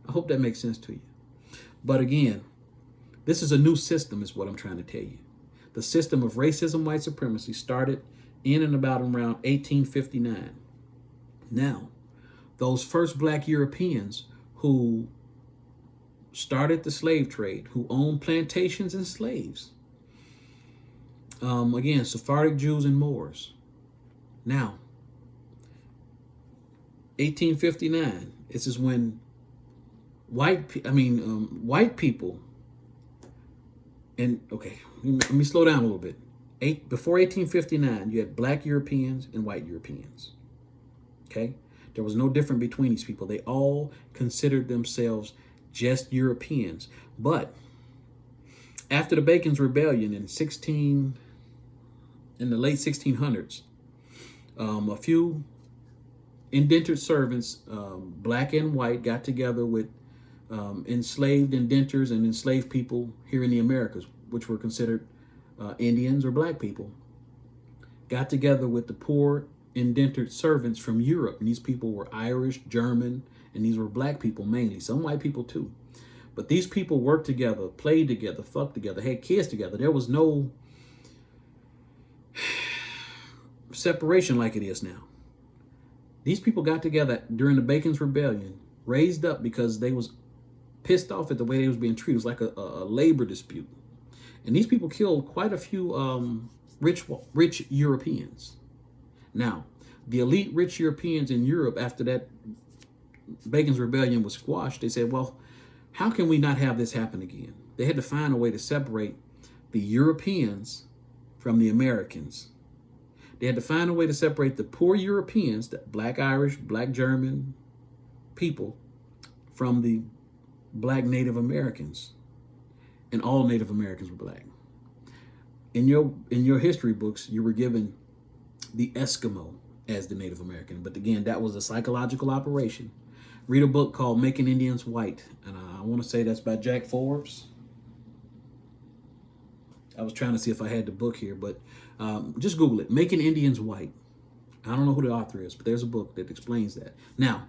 I hope that makes sense to you. But again, this is a new system is what I'm trying to tell you. The system of racism, white supremacy started in and about around 1859. Now, those first black Europeans who started the slave trade, who owned plantations and slaves, again, Sephardic Jews and Moors. Now, 1859, this is when white people, and okay, let me slow down a little bit. Before 1859, you had black Europeans and white Europeans. Okay? There was no difference between these people. They all considered themselves just Europeans. But after the Bacon's Rebellion in the late 1600s, a few indentured servants, black and white, got together with enslaved indentures and enslaved people here in the Americas, which were considered Indians or black people, got together with the poor indentured servants from Europe. And these people were Irish, German, and these were black people mainly, some white people too. But these people worked together, played together, fucked together, had kids together. There was no separation like it is now. These people got together during the Bacon's Rebellion, raised up because they was pissed off at the way they was being treated. It was like a labor dispute. And these people killed quite a few rich Europeans. Now, the elite rich Europeans in Europe, after that Bacon's Rebellion was squashed, they said, well, how can we not have this happen again? They had to find a way to separate the Europeans from the Americans. They had to find a way to separate the poor Europeans, the black Irish, black German people, from the black Native Americans. And all Native Americans were black. In your history books, you were given the Eskimo as the Native American. But again, that was a psychological operation. Read a book called Making Indians White. And I want to say that's by Jack Forbes. I was trying to see if I had the book here, but just Google it. Making Indians White. I don't know who the author is, but there's a book that explains that. Now,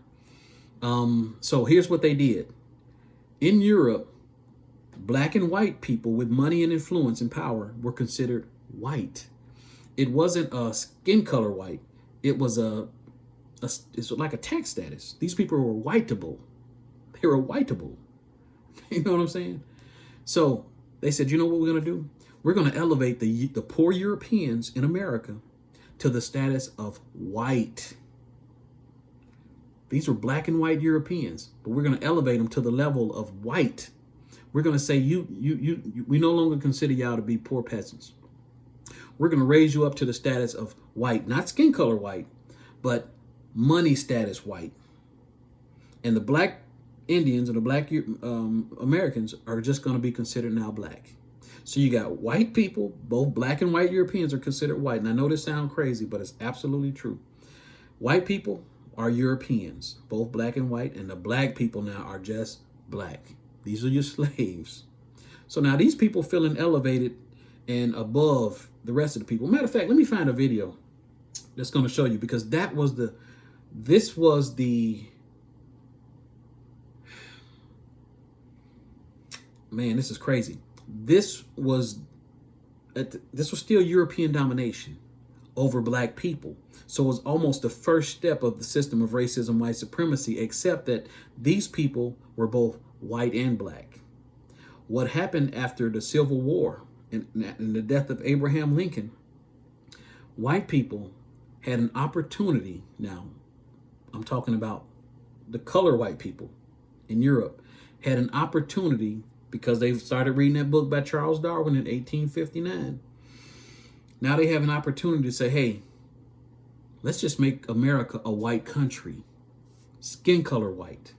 so here's what they did. In Europe, black and white people with money and influence and power were considered white. It wasn't a skin color white. It was a it's like a tax status. These people were whiteable. They were whiteable. You know what I'm saying? So they said, you know what we're going to do? We're going to elevate the poor Europeans in America to the status of white. These were black and white Europeans, but we're going to elevate them to the level of white. We're going to say, we no longer consider y'all to be poor peasants. We're going to raise you up to the status of white, not skin color white, but money status white. And the black Indians and the black Americans are just going to be considered now black. So you got white people, both black and white Europeans are considered white. And I know this sounds crazy, but it's absolutely true. White people are Europeans, both black and white, and the black people now are just black. These are your slaves. So now these people feeling elevated and above the rest of the people. Matter of fact, let me find a video that's going to show you, because this was man, this is crazy. This was still European domination over black people. So it was almost the first step of the system of racism, white supremacy, except that these people were both white and black. What happened after the Civil War and the death of Abraham Lincoln, white people had an opportunity. Now, I'm talking about the color white people in Europe had an opportunity, because they started reading that book by Charles Darwin in 1859. Now they have an opportunity to say, hey, let's just make America a white country, skin color white.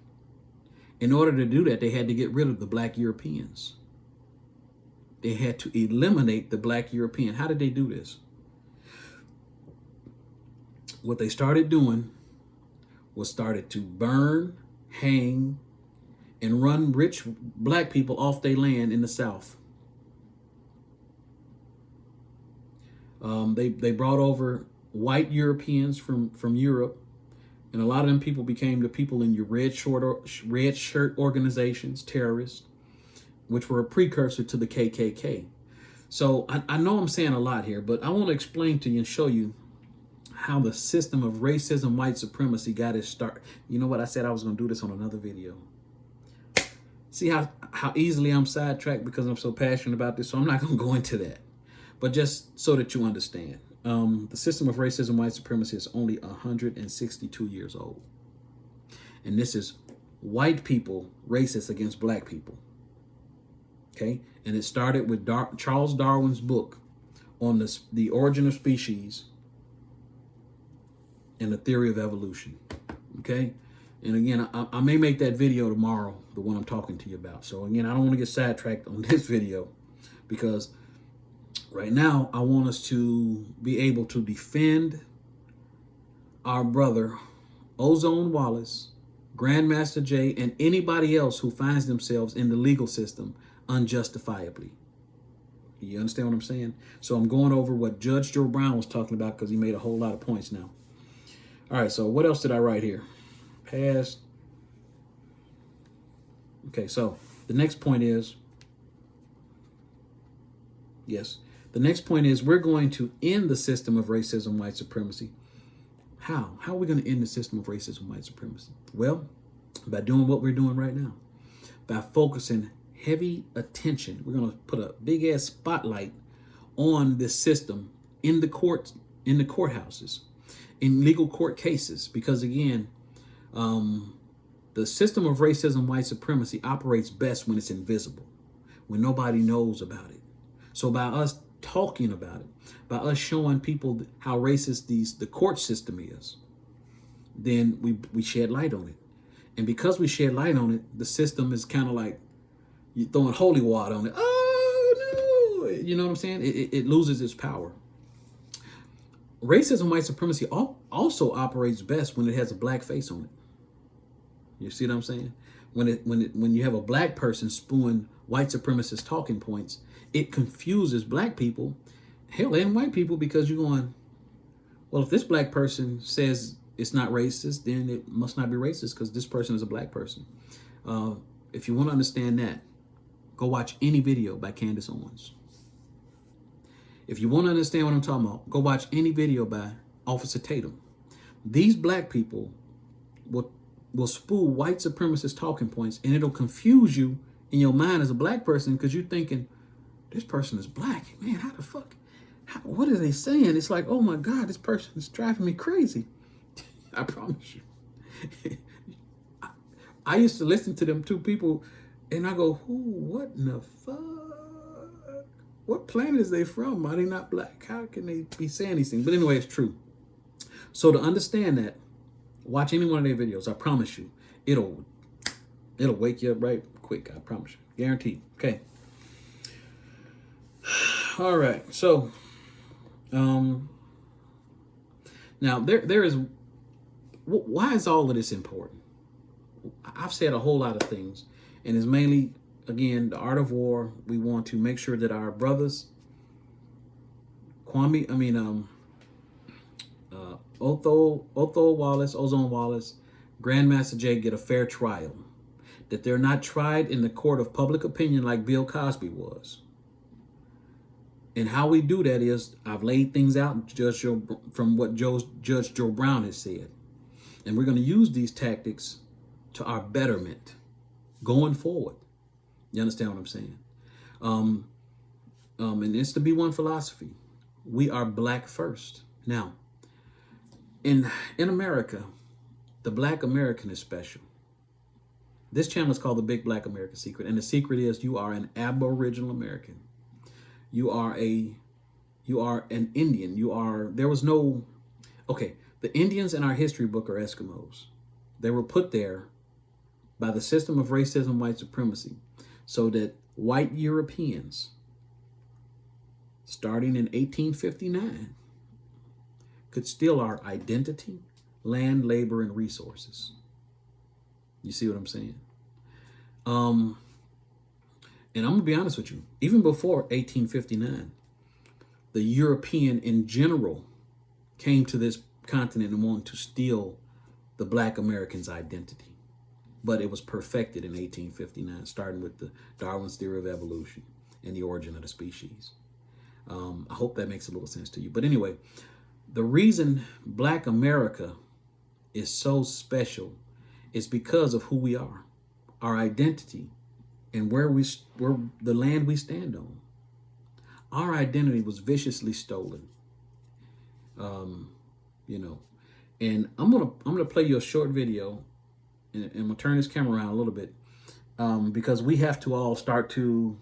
In order to do that, they had to get rid of the black Europeans. They had to eliminate the black European. How did they do this? What they started doing was started to burn, hang, and run rich black people off their land in the South. They brought over white Europeans from Europe, and a lot of them people became the people in your red shirt organizations, terrorists, which were a precursor to the KKK. So I know I'm saying a lot here, but I want to explain to you and show you how the system of racism, white supremacy got its start. You know what? I said I was going to do this on another video. See how easily I'm sidetracked because I'm so passionate about this. So I'm not going to go into that. But just so that you understand, the system of racism, white supremacy is only 162 years old. And this is white people racist against black people. Okay? And it started with Charles Darwin's book on the origin of species and the theory of evolution. Okay? And again, I may make that video tomorrow, the one I'm talking to you about. So again, I don't want to get sidetracked on this video, because right now I want us to be able to defend our brother, Ozone Wallace, Grandmaster Jay, and anybody else who finds themselves in the legal system unjustifiably. You understand what I'm saying? So I'm going over what Judge Joe Brown was talking about, because he made a whole lot of points now. All right, so what else did I write here? Past. Okay, so the next point is, the next point is we're going to end the system of racism, white supremacy. How? How are we going to end the system of racism, white supremacy? Well, by doing what we're doing right now, by focusing heavy attention. We're going to put a big ass spotlight on this system in the courts, in the courthouses, in legal court cases, because again, the system of racism, white supremacy operates best when it's invisible, when nobody knows about it. So by us talking about it, by us showing people how racist the court system is, then we shed light on it. And because we shed light on it, the system is kind of like you throwing holy water on it. Oh no, you know what I'm saying? It loses its power. Racism, white supremacy also operates best when it has a black face on it. You see what I'm saying? When you have a black person spewing white supremacist talking points, it confuses black people, hell, and white people, because you're going, well, if this black person says it's not racist, then it must not be racist because this person is a black person. If you want to understand that, go watch any video by Candace Owens. If you want to understand what I'm talking about, go watch any video by Officer Tatum. These black people will spool white supremacist talking points, and it'll confuse you in your mind as a black person because you're thinking, this person is black. Man, how the fuck? What are they saying? It's like, oh my God, this person is driving me crazy. I promise you. I used to listen to them two people, and I go, what in the fuck? What planet is they from? Are they not black? How can they be saying these things? But anyway, it's true. So to understand that, watch any one of their videos. I promise you, it'll wake you up right quick. I promise you, guaranteed. Okay. All right. So, now there is. Why is all of this important? I've said a whole lot of things, and it's mainly, again, the art of war. We want to make sure that our brothers, Othal Wallace, Ozone Wallace, Grandmaster Jay get a fair trial. That they're not tried in the court of public opinion like Bill Cosby was. And how we do that is, I've laid things out from what Judge Joe Brown has said. And we're going to use these tactics to our betterment going forward. You understand what I'm saying? And it's to be one philosophy. We are black first. Now, in America, the black American is special. This channel is called The Big Black American Secret. And the secret is you are an Aboriginal American. You are an Indian. The Indians in our history book are Eskimos. They were put there by the system of racism, white supremacy, so that white Europeans, starting in 1859, could steal our identity, land, labor, and resources. You see what I'm saying? And I'm going to be honest with you. Even before 1859, the European in general came to this continent and wanted to steal the black Americans' identity. But it was perfected in 1859, starting with the Darwin's theory of evolution and the origin of the species. I hope that makes a little sense to you. But anyway, the reason black America is so special is because of who we are, our identity, and where the land we stand on. Our identity was viciously stolen. And I'm gonna play you a short video, and I'm gonna turn this camera around a little bit, because we have to all start to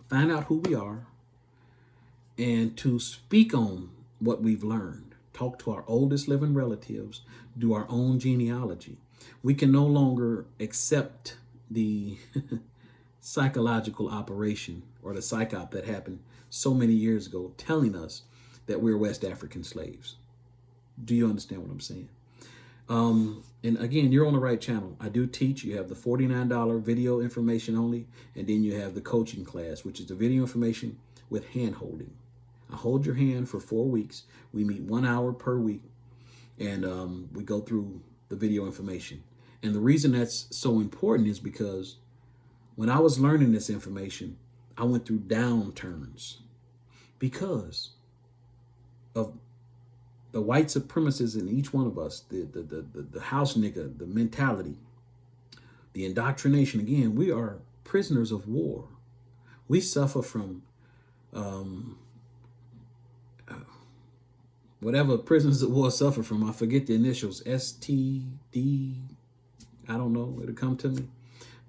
find out who we are and to speak on what we've learned. Talk to our oldest living relatives, do our own genealogy. We can no longer accept the psychological operation or the psyop that happened so many years ago telling us that we're West African slaves. Do you understand what I'm saying? And again, you're on the right channel. I do teach. You have the $49 video information only, and then you have the coaching class, which is the video information with hand holding. I hold your hand for 4 weeks. We meet 1 hour per week, and we go through the video information. And the reason that's so important is because when I was learning this information, I went through downturns because of the white supremacists in each one of us, the house nigga, the mentality, the indoctrination. Again, we are prisoners of war. We suffer from whatever prisoners of war suffer from. I forget the initials, STD. I don't know, it'll come to me.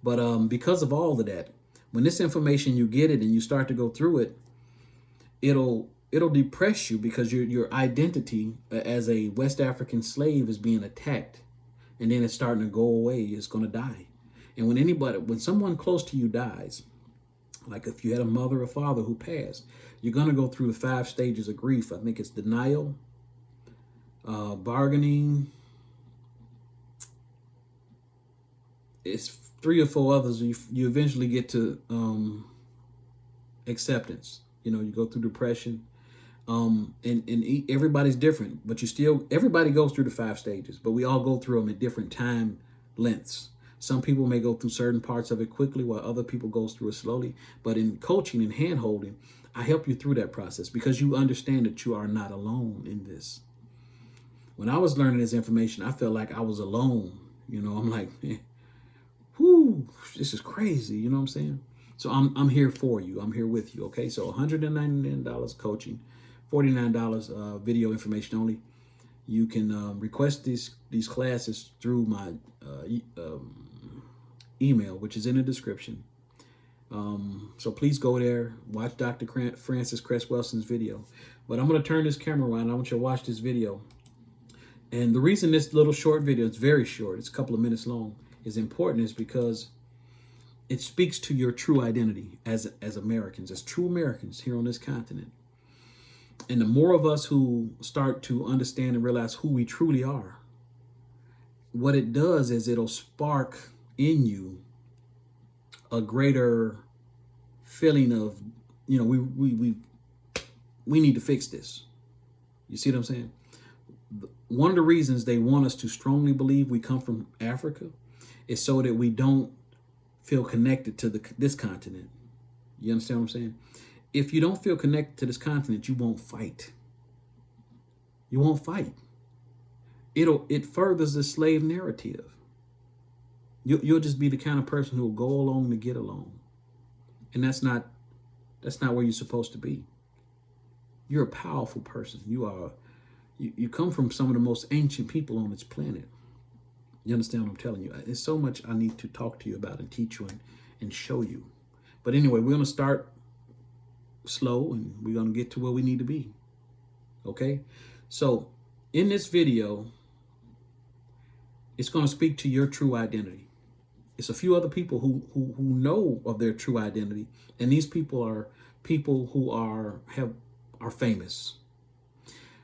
But because of all of that, when this information, you get it and you start to go through it, it'll depress you because your identity as a West African slave is being attacked, and then it's starting to go away. It's going to die. And when someone close to you dies, like if you had a mother or father who passed, you're going to go through the 5 stages of grief. I think it's denial, bargaining. It's 3 or 4 others. You eventually get to acceptance. You go through depression. And everybody's different, but everybody goes through the 5 stages, but we all go through them at different time lengths. Some people may go through certain parts of it quickly while other people go through it slowly. But in coaching and hand holding, I help you through that process because you understand that you are not alone in this. When I was learning this information, I felt like I was alone. I'm like, man, whoo, this is crazy. You know what I'm saying? So I'm here for you. I'm here with you. Okay. So $199 coaching, $49 video information only. You can request these classes through my email, which is in the description. So please go there, watch Dr. Francis Cress Welson's video. But I'm going to turn this camera around. I want you to watch this video. And the reason this little short video, it's very short, it's a couple of minutes long, is important is because it speaks to your true identity as Americans, as true Americans here on this continent. And the more of us who start to understand and realize who we truly are, what it does is it'll spark in you a greater feeling of, we need to fix this. You see what I'm saying? One of the reasons they want us to strongly believe we come from Africa is so that we don't feel connected to this continent. You understand what I'm saying? If you don't feel connected to this continent, you won't fight. You won't fight. It furthers the slave narrative. You'll just be the kind of person who will go along to get along. And that's not where you're supposed to be. You're a powerful person. You come from some of the most ancient people on this planet. You understand what I'm telling you? There's so much I need to talk to you about and teach you and show you. But anyway, we're going to start slow and we're going to get to where we need to be. Okay? So in this video, it's going to speak to your true identity. It's a few other people who know of their true identity. And these people are people who are famous.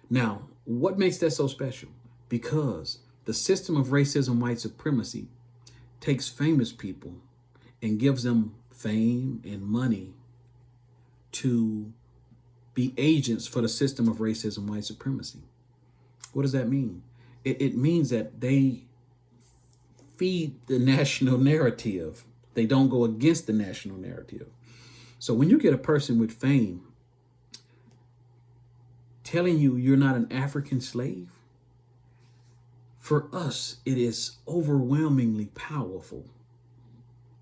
Now, what makes that so special? Because the system of racism, white supremacy takes famous people and gives them fame and money to be agents for the system of racism, white supremacy. What does that mean? It means that they feed the national narrative. They don't go against the national narrative. So when you get a person with fame telling you you're not an African slave, for us, it is overwhelmingly powerful.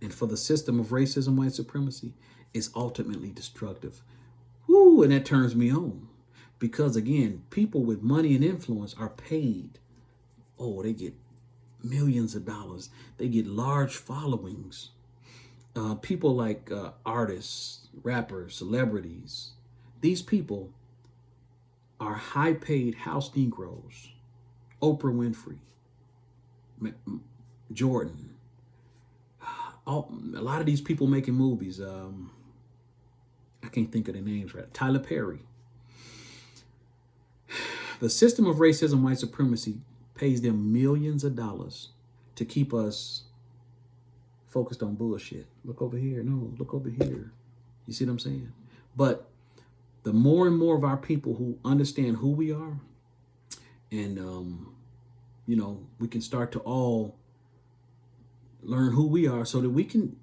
And for the system of racism, white supremacy, it's ultimately destructive. Woo, and that turns me on. Because again, people with money and influence are paid. Oh, they get millions of dollars. They get large followings. People like artists, rappers, celebrities. These people are high-paid house Negroes. Oprah Winfrey, Jordan, a lot of these people making movies. I can't think of their names right. Tyler Perry. The system of racism, white supremacy pays them millions of dollars to keep us focused on bullshit. Look over here. No, look over here. You see what I'm saying? But the more and more of our people who understand who we are, and, we can start to all learn who we are so that we can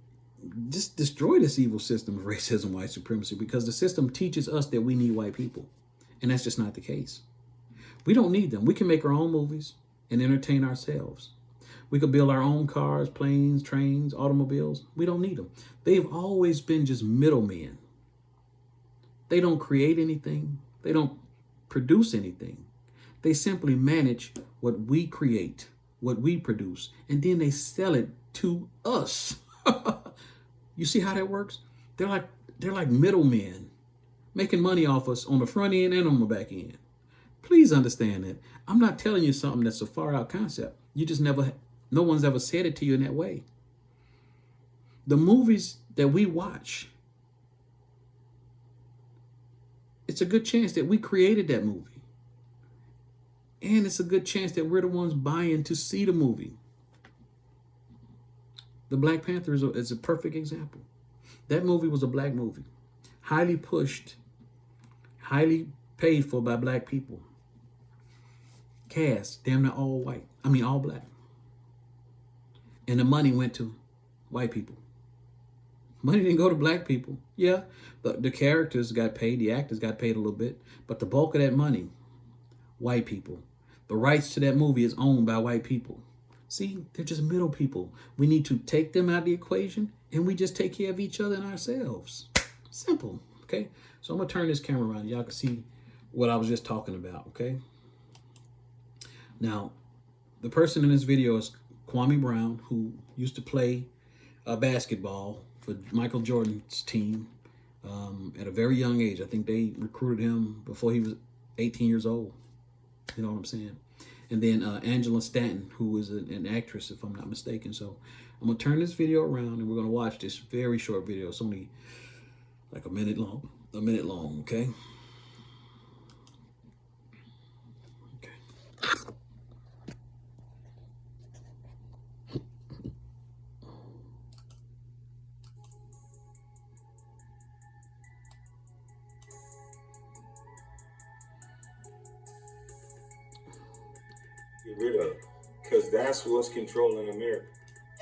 just destroy this evil system of racism, white supremacy, because the system teaches us that we need white people. And that's just not the case. We don't need them. We can make our own movies and entertain ourselves. We could build our own cars, planes, trains, automobiles. We don't need them. They've always been just middlemen. They don't create anything. They don't produce anything. They simply manage what we create, what we produce, and then they sell it to us. You see how that works? They're like middlemen, making money off us on the front end and on the back end. Please understand that. I'm not telling you something that's a far out concept. No one's ever said it to you in that way. The movies that we watch, it's a good chance that we created that movie. And it's a good chance that we're the ones buying to see the movie. The Black Panther is a perfect example. That movie was a black movie. Highly pushed, highly paid for by black people. Cast, damn near all black. And the money went to white people. Money didn't go to black people. Yeah, the characters got paid, the actors got paid a little bit, but the bulk of that money, white people. The rights to that movie is owned by white people. See, they're just middle people. We need to take them out of the equation and we just take care of each other and ourselves. Simple, okay? So I'm gonna turn this camera around. Y'all can see what I was just talking about, okay? Now, the person in this video is Kwame Brown, who used to play basketball for Michael Jordan's team at a very young age. I think they recruited him before he was 18 years old. You know what I'm saying? And then Angela Stanton, who is an actress, if I'm not mistaken. So I'm going to turn this video around and we're going to watch this very short video. It's only like a minute long, okay? Get rid of it, because that's what's controlling America.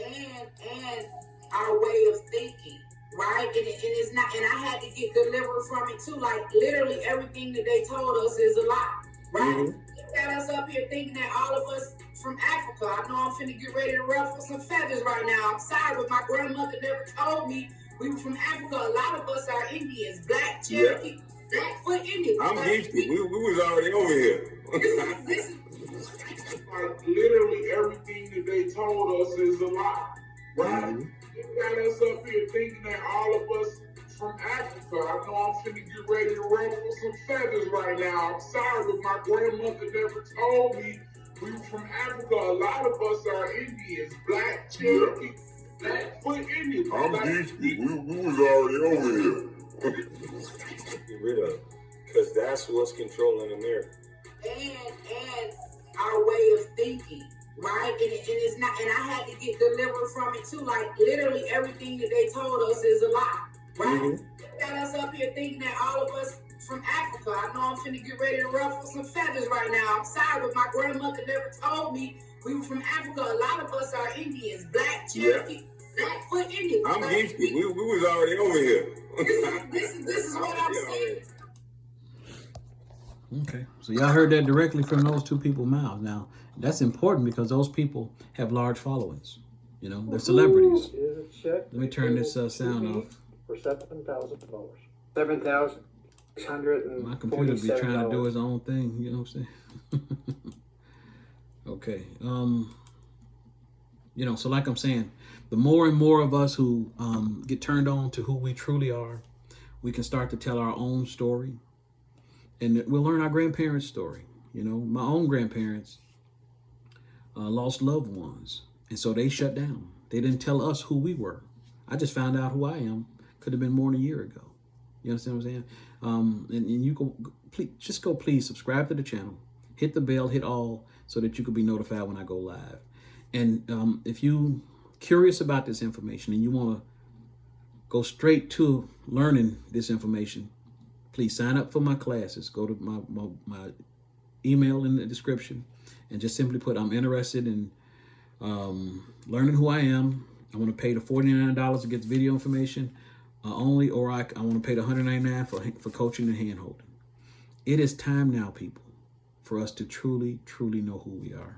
And our way of thinking, right? And it's not. And I had to get delivered from it too. Like literally everything that they told us is a lie, right? They got us up here thinking that all of us from Africa. I know I'm finna get ready to ruffle some feathers right now. I'm sorry, but my grandmother never told me we were from Africa. A lot of us are Indians, Black, Cherokee, Blackfoot Indians. I'm Houston. We was already over here. This is like literally everything that they told us is a lie, right? They got us up here thinking that all of us from Africa. I know I'm finna get ready to ruffle some feathers right now. I'm sorry, but my grandmother never told me we were from Africa. A lot of us are Indians, Black, Cherokee, Blackfoot Indians. I'm Houston. We was already over here. Get rid of it, because that's what's controlling America. And our way of thinking, right? And it's not. And I had to get delivered from it too. Like literally everything that they told us is a lie, right? They got us up here thinking that all of us from Africa. I know I'm finna get ready to ruffle some feathers right now. I'm sorry, but my grandmother never told me we were from Africa. A lot of us are Indians, Black, Cherokee, Blackfoot Indians. I'm Houston. We was already over here. This is what I'm saying. Okay, so y'all heard that directly from those two people's mouths. Now, that's important because those people have large followings. You know, they're celebrities. Let me turn this sound off. For $7,000. $7,647. My computer be trying to do its own thing. You know what I'm saying? Okay. You know, so like I'm saying, the more and more of us who get turned on to who we truly are, we can start to tell our own story. And we'll learn our grandparents' story. You know, my own grandparents lost loved ones. And so they shut down. They didn't tell us who we were. I just found out who I am. Could have been more than a year ago. You understand what I'm saying? And you go, please subscribe to the channel. Hit the bell, hit all, so that you can be notified when I go live. And if you curious about this information and you want to go straight to learning this information, please sign up for my classes. Go to my email in the description and just simply put, I'm interested in learning who I am. I want to pay the $49 to get video information only, or I want to pay the $199 for coaching and hand-holding. It is time now, people, for us to truly, truly know who we are.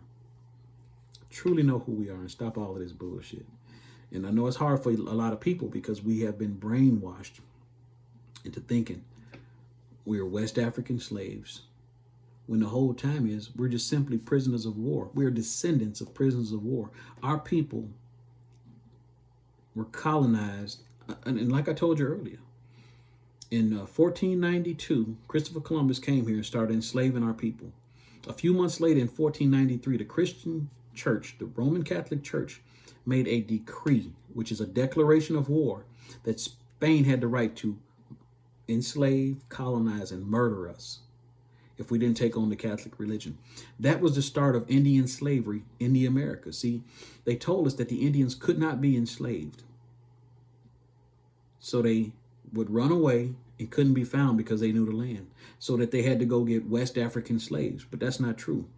Truly know who we are and stop all of this bullshit. And I know it's hard for a lot of people because we have been brainwashed into thinking we are West African slaves, when the whole time is we're just simply prisoners of war. We're descendants of prisoners of war. Our people were colonized, and like I told you earlier, in 1492, Christopher Columbus came here and started enslaving our people. A few months later, in 1493, the Christian Church, the Roman Catholic Church, made a decree, which is a declaration of war, that Spain had the right to enslave, colonize, and murder us if we didn't take on the Catholic religion. That was the start of Indian slavery in the Americas. See, they told us that the Indians could not be enslaved. So they would run away and couldn't be found because they knew the land. So that they had to go get West African slaves. But that's not true.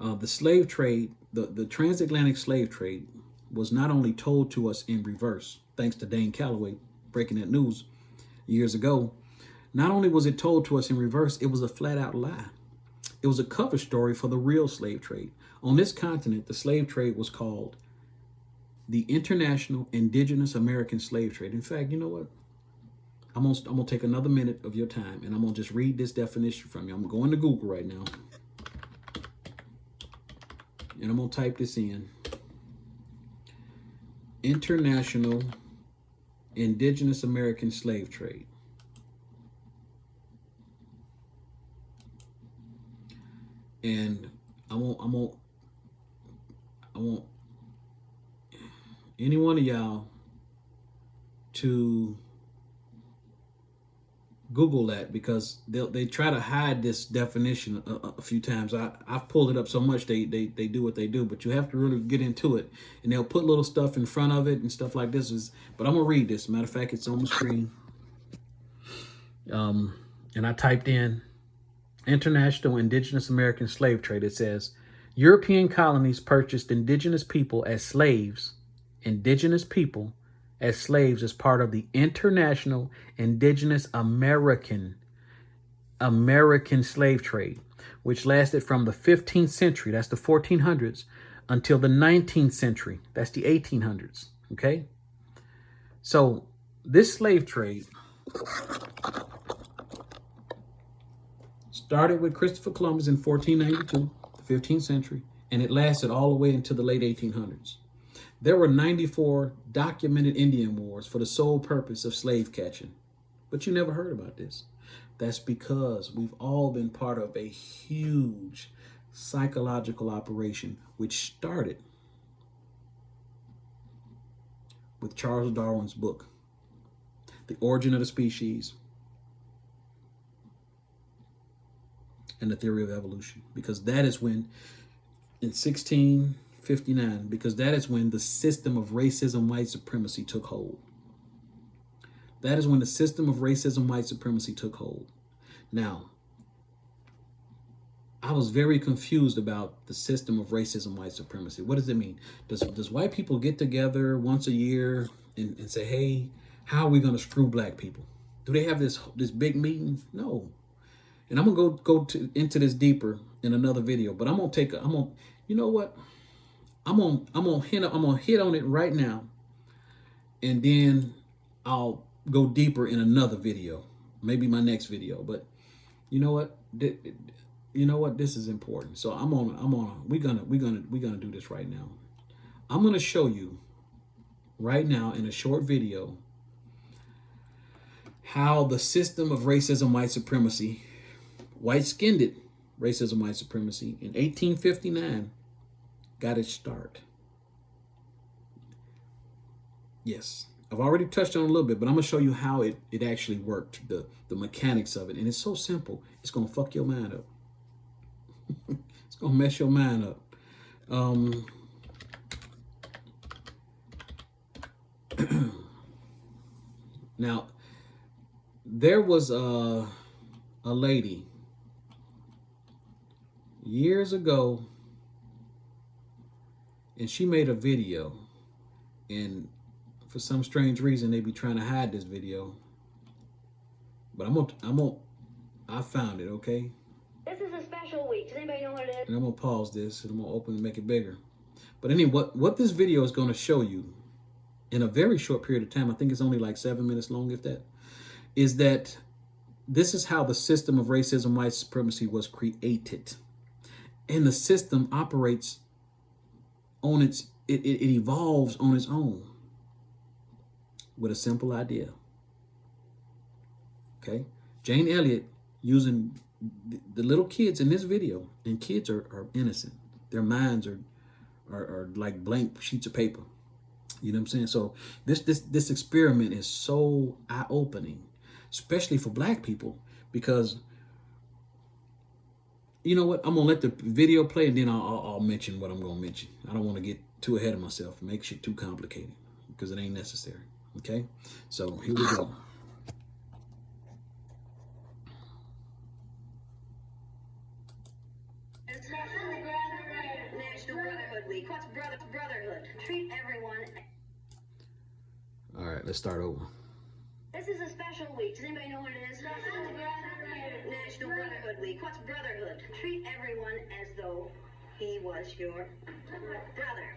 The slave trade, the transatlantic slave trade, was not only told to us in reverse, thanks to Dane Calloway breaking that news years ago. Not only was it told to us in reverse, it was a flat out lie. It was a cover story for the real slave trade. On this continent, the slave trade was called the International Indigenous American Slave Trade. In fact, you know what? I'm gonna take another minute of your time, and I'm gonna just read this definition from you. I'm going to Google right now, and I'm gonna type this in: International Indigenous American Slave Trade. And I want any one of y'all to Google that, because they try to hide this definition a few times. I've pulled it up so much they do what they do, but you have to really get into it, and they'll put little stuff in front of it and stuff like this. But I'm gonna read this. Matter of fact, it's on the screen. And I typed in International Indigenous American Slave Trade. It says European colonies purchased indigenous people as slaves as part of the International Indigenous American slave trade, which lasted from the 15th century, that's the 1400s, until the 19th century, that's the 1800s. Okay? So this slave trade started with Christopher Columbus in 1492, the 15th century, and it lasted all the way into the late 1800s. There were 94 documented Indian wars for the sole purpose of slave catching. But you never heard about this. That's because we've all been part of a huge psychological operation which started with Charles Darwin's book, The Origin of the Species and the Theory of Evolution. Because that is when, in 1659, because that is when the system of racism, white supremacy took hold. That is when the system of racism, white supremacy took hold. Now, I was very confused about the system of racism, white supremacy. What does it mean? Does white people get together once a year and say, hey, how are we going to screw black people? Do they have this big meeting? No. And I'm gonna go into this deeper in another video. But you know what? I'm gonna hit on it right now, and then I'll go deeper in another video, maybe my next video. But you know what? This is important. So we're gonna do this right now. I'm gonna show you right now in a short video how the system of racism, white supremacy, white-skinned racism, white supremacy in 1859 got its start. Yes, I've already touched on it a little bit, but I'm gonna show you how it actually worked, the mechanics of it. And it's so simple, it's gonna fuck your mind up. It's gonna mess your mind up. Now, there was a lady years ago, and she made a video, and for some strange reason they be trying to hide this video, but I found it. Okay, this is a special week. Does anybody know what it is? And I'm gonna pause this and I'm gonna open and make it bigger. But anyway, what this video is going to show you in a very short period of time, I think it's only like 7 minutes long, if that, is that this is how the system of racism, white supremacy was created. And the system operates on it evolves on its own with a simple idea. Okay? Jane Elliott using the little kids in this video, and kids are innocent. Their minds are like blank sheets of paper. You know what I'm saying? So this experiment is so eye-opening, especially for black people, because you know what? I'm gonna let the video play, and then I'll mention what I'm gonna mention. I don't want to get too ahead of myself and make shit too complicated, because it ain't necessary. Okay? So here we go. It's National Brotherhood Week. What's brotherhood? Treat everyone. All right, let's start over. This is a special week. Does anybody know what it is? National Brotherhood Week. What's brotherhood? Treat everyone as though he was your brother.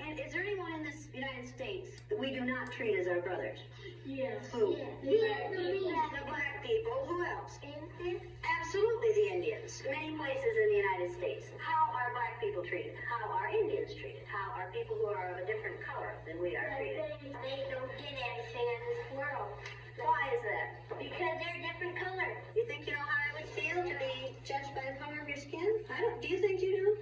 And is there anyone in this United States that we do not treat as our brothers? Yes. Who? Yeah. The black people. Who else? Absolutely the Indians. Many places in the United States. How are black people treated? How are Indians treated? How are people who are of a different color than we are treated? They don't get anything in this world. Why is that? Because they're different color. You think you know how I would feel to be judged by the color of your skin? I don't. Do you think you do?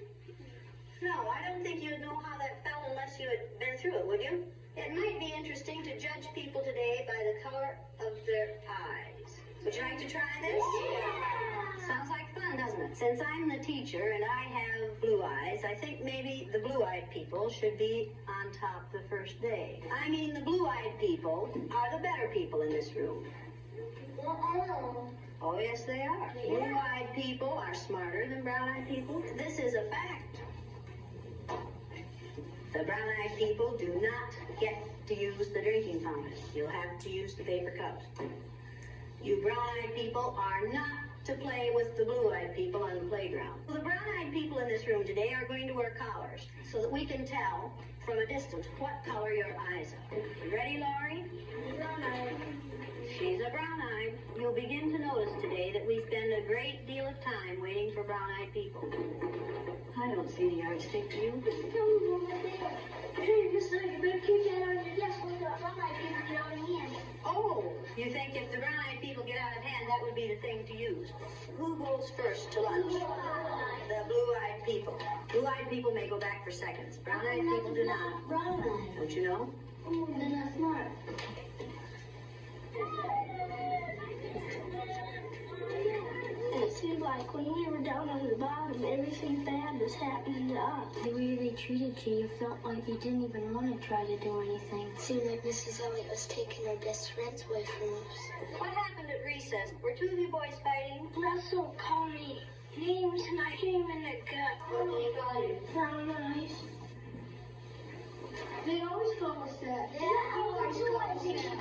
No, I don't think you'd know how that felt unless you had been through it, would you? It might be interesting to judge people today by the color of their eyes. Would you like to try this? Yeah. Sounds like fun, doesn't it? Since I'm the teacher and I have blue eyes, I think maybe the blue-eyed people should be on top the first day. I mean, the blue-eyed people are the better people in this room. Oh, yes, they are. Blue-eyed people are smarter than brown-eyed people. This is a fact. The brown-eyed people do not get to use the drinking fountain. You'll have to use the paper cups. You brown-eyed people are not to play with the blue-eyed people on the playground. The brown-eyed people in this room today are going to wear collars so that we can tell from a distance what color your eyes are. You ready, Laurie? Brown-eyed. She's a brown-eyed. You'll begin to notice today that we spend a great deal of time waiting for brown-eyed people. I don't see the yardstick, do you? Oh, you think if the brown-eyed people get out of hand, that would be the thing to use? Who goes first to lunch? The blue-eyed people. Blue-eyed people may go back for seconds. Brown-eyed people do not. Brown-eyed. Don't you know? They're not smart. It seemed like when we were down on the bottom, everything bad was happening to us. The way they treated you, you felt like you didn't even want to try to do anything. It seemed like Mrs. Elliot was taking our best friends away from us. What happened at recess? Were two of you boys fighting? Russell called me names and I hit him in the gut. Brown eyes. They always call us that. They always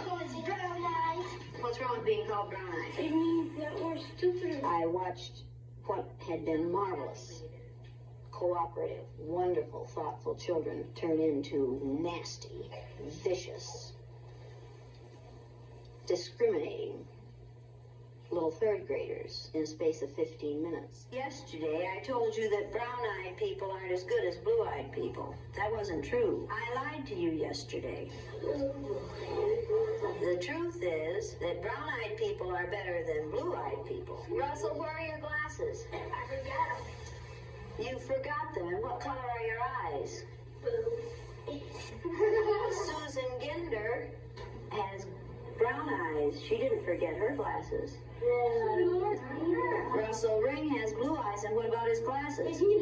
call us brown eyes. What's wrong with being called brown eyes? It means that we're stupider. I watched what had been marvelous, cooperative, wonderful, thoughtful children turn into nasty, vicious, discriminating little third graders in a space of 15 minutes. Yesterday, I told you that brown-eyed people aren't as good as blue-eyed people. That wasn't true. I lied to you yesterday. The truth is that brown-eyed people are better than blue-eyed people. Russell, where are your glasses? I forgot them. You forgot them. And what color are your eyes? Blue. Susan Ginder has brown eyes. She didn't forget her glasses. Russell Ring has blue eyes, and what about his glasses? He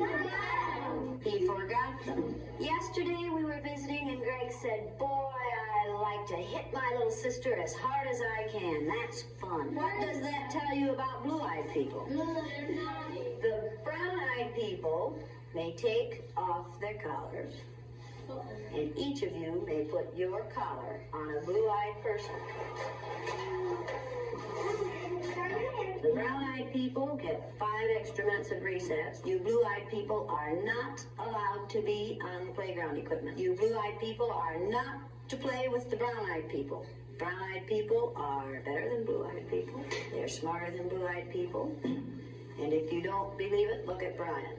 forgot them. Yesterday we were visiting, and Greg said, "Boy, I like to hit my little sister as hard as I can. That's fun." What does that tell you about blue-eyed people? The brown-eyed people may take off their collars, and each of you may put your collar on a blue-eyed person. The brown-eyed people get 5 extra minutes of recess. You blue-eyed people are not allowed to be on the playground equipment. You blue-eyed people are not to play with the brown-eyed people. Brown-eyed people are better than blue-eyed people. They're smarter than blue-eyed people. And if you don't believe it, look at Brian.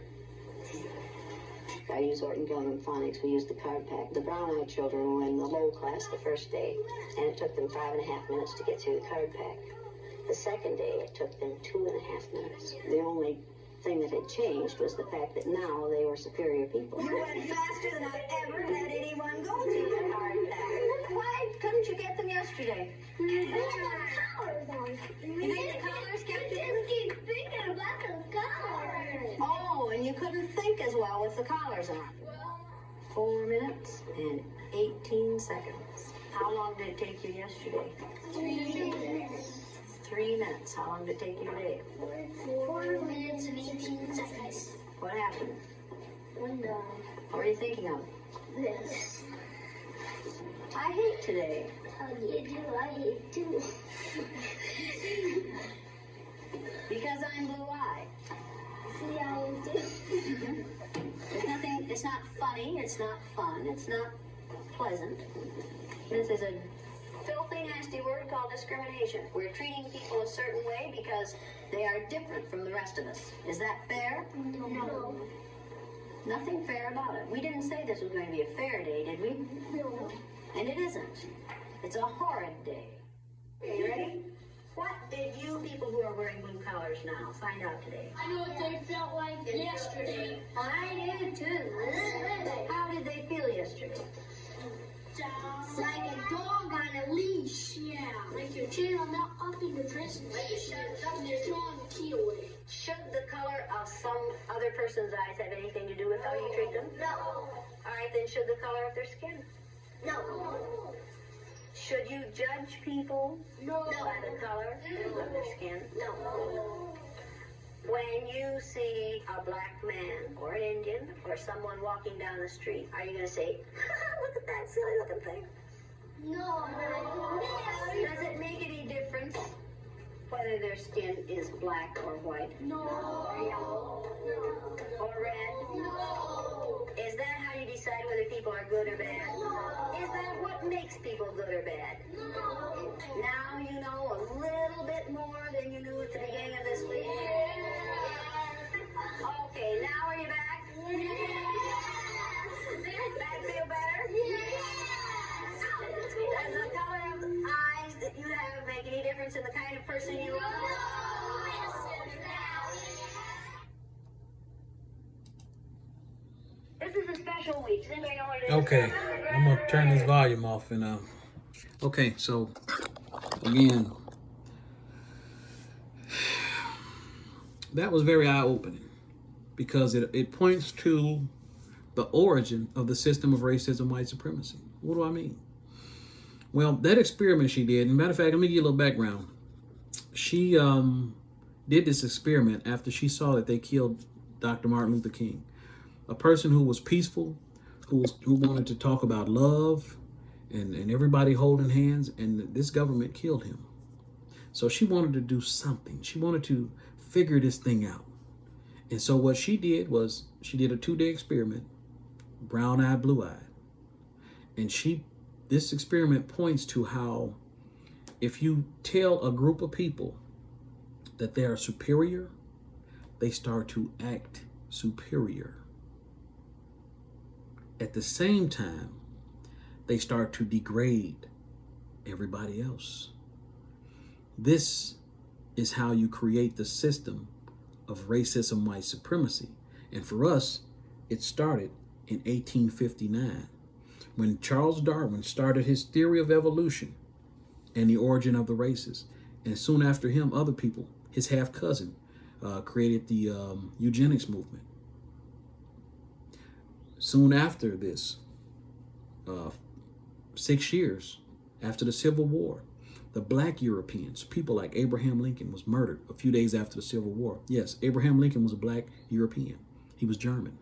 I use Orton Gilman Phonics. We use the card pack. The brown-eyed children were in the low class the first day, and it took them 5.5 minutes to get through the card pack. The second day, it took them 2.5 minutes. The only thing that had changed was the fact that now they were superior people. You went faster than I've ever had anyone go through the card pack. Why couldn't you get them yesterday? You think the collars kept you? Thinking about the colors. Oh, and you couldn't think as well with the collars on. 4 minutes and 18 seconds. How long did it take you yesterday? 3 minutes. 3 minutes. How long did it take you today? 4 minutes and 18 seconds. What happened? Window. What are you thinking of? This. I hate today. Oh, you do. I hate too. Because I'm blue-eyed. See, I am too. There's nothing, it's not funny, it's not fun, it's not pleasant. This is a filthy, nasty word called discrimination. We're treating people a certain way because they are different from the rest of us. Is that fair? No. Nothing fair about it. We didn't say this was going to be a fair day, did we? No. And it isn't. It's a horrid day. Okay, you ready? What did you people who are wearing blue collars now find out today? I know what they felt like yesterday. I did too. How did they feel yesterday? Like a dog on a leash. Yeah. Like your chin on up in your dress. Like you shut up and you're throwing the key away. Should the color of some other person's eyes have anything to do with how you treat them? No. All right, then should the color of their skin? No. Should you judge people No. by the color of their skin? No. When you see a black man or an Indian or someone walking down the street, are you going to say, look at that silly looking thing? No. Does it make any difference whether their skin is black or white? No. Or yellow? Or red? No. Is that how you decide whether people are good or bad? Is that what makes people good or bad? No. Now you know a little bit more than you knew at the beginning of this week. Okay, now are you back? That feel better? Does the color of eyes that you have make any difference in the kind of person you are? This is a special week. Does anybody know what it is? Okay, I'm gonna turn this volume off and okay, so again, that was very eye-opening because it points to the origin of the system of racism, white supremacy. What do I mean? Well, that experiment she did, and matter of fact, let me give you a little background. She did this experiment after she saw that they killed Dr. Martin Luther King, a person who was peaceful, who wanted to talk about love and everybody holding hands, and this government killed him. So she wanted to do something. She wanted to figure this thing out. And so what she did was she did a 2-day experiment, brown-eyed, blue-eyed. And this experiment points to how if you tell a group of people that they are superior, they start to act superior. At the same time, they start to degrade everybody else. This is how you create the system of racism, white supremacy. And for us, it started in 1859 when Charles Darwin started his theory of evolution and the origin of the races. And soon after him, other people, his half-cousin, created the eugenics movement. Soon after this, 6 years after the Civil War, the black Europeans, people like Abraham Lincoln, was murdered a few days after the Civil War. Yes, Abraham Lincoln was a black European. He was German.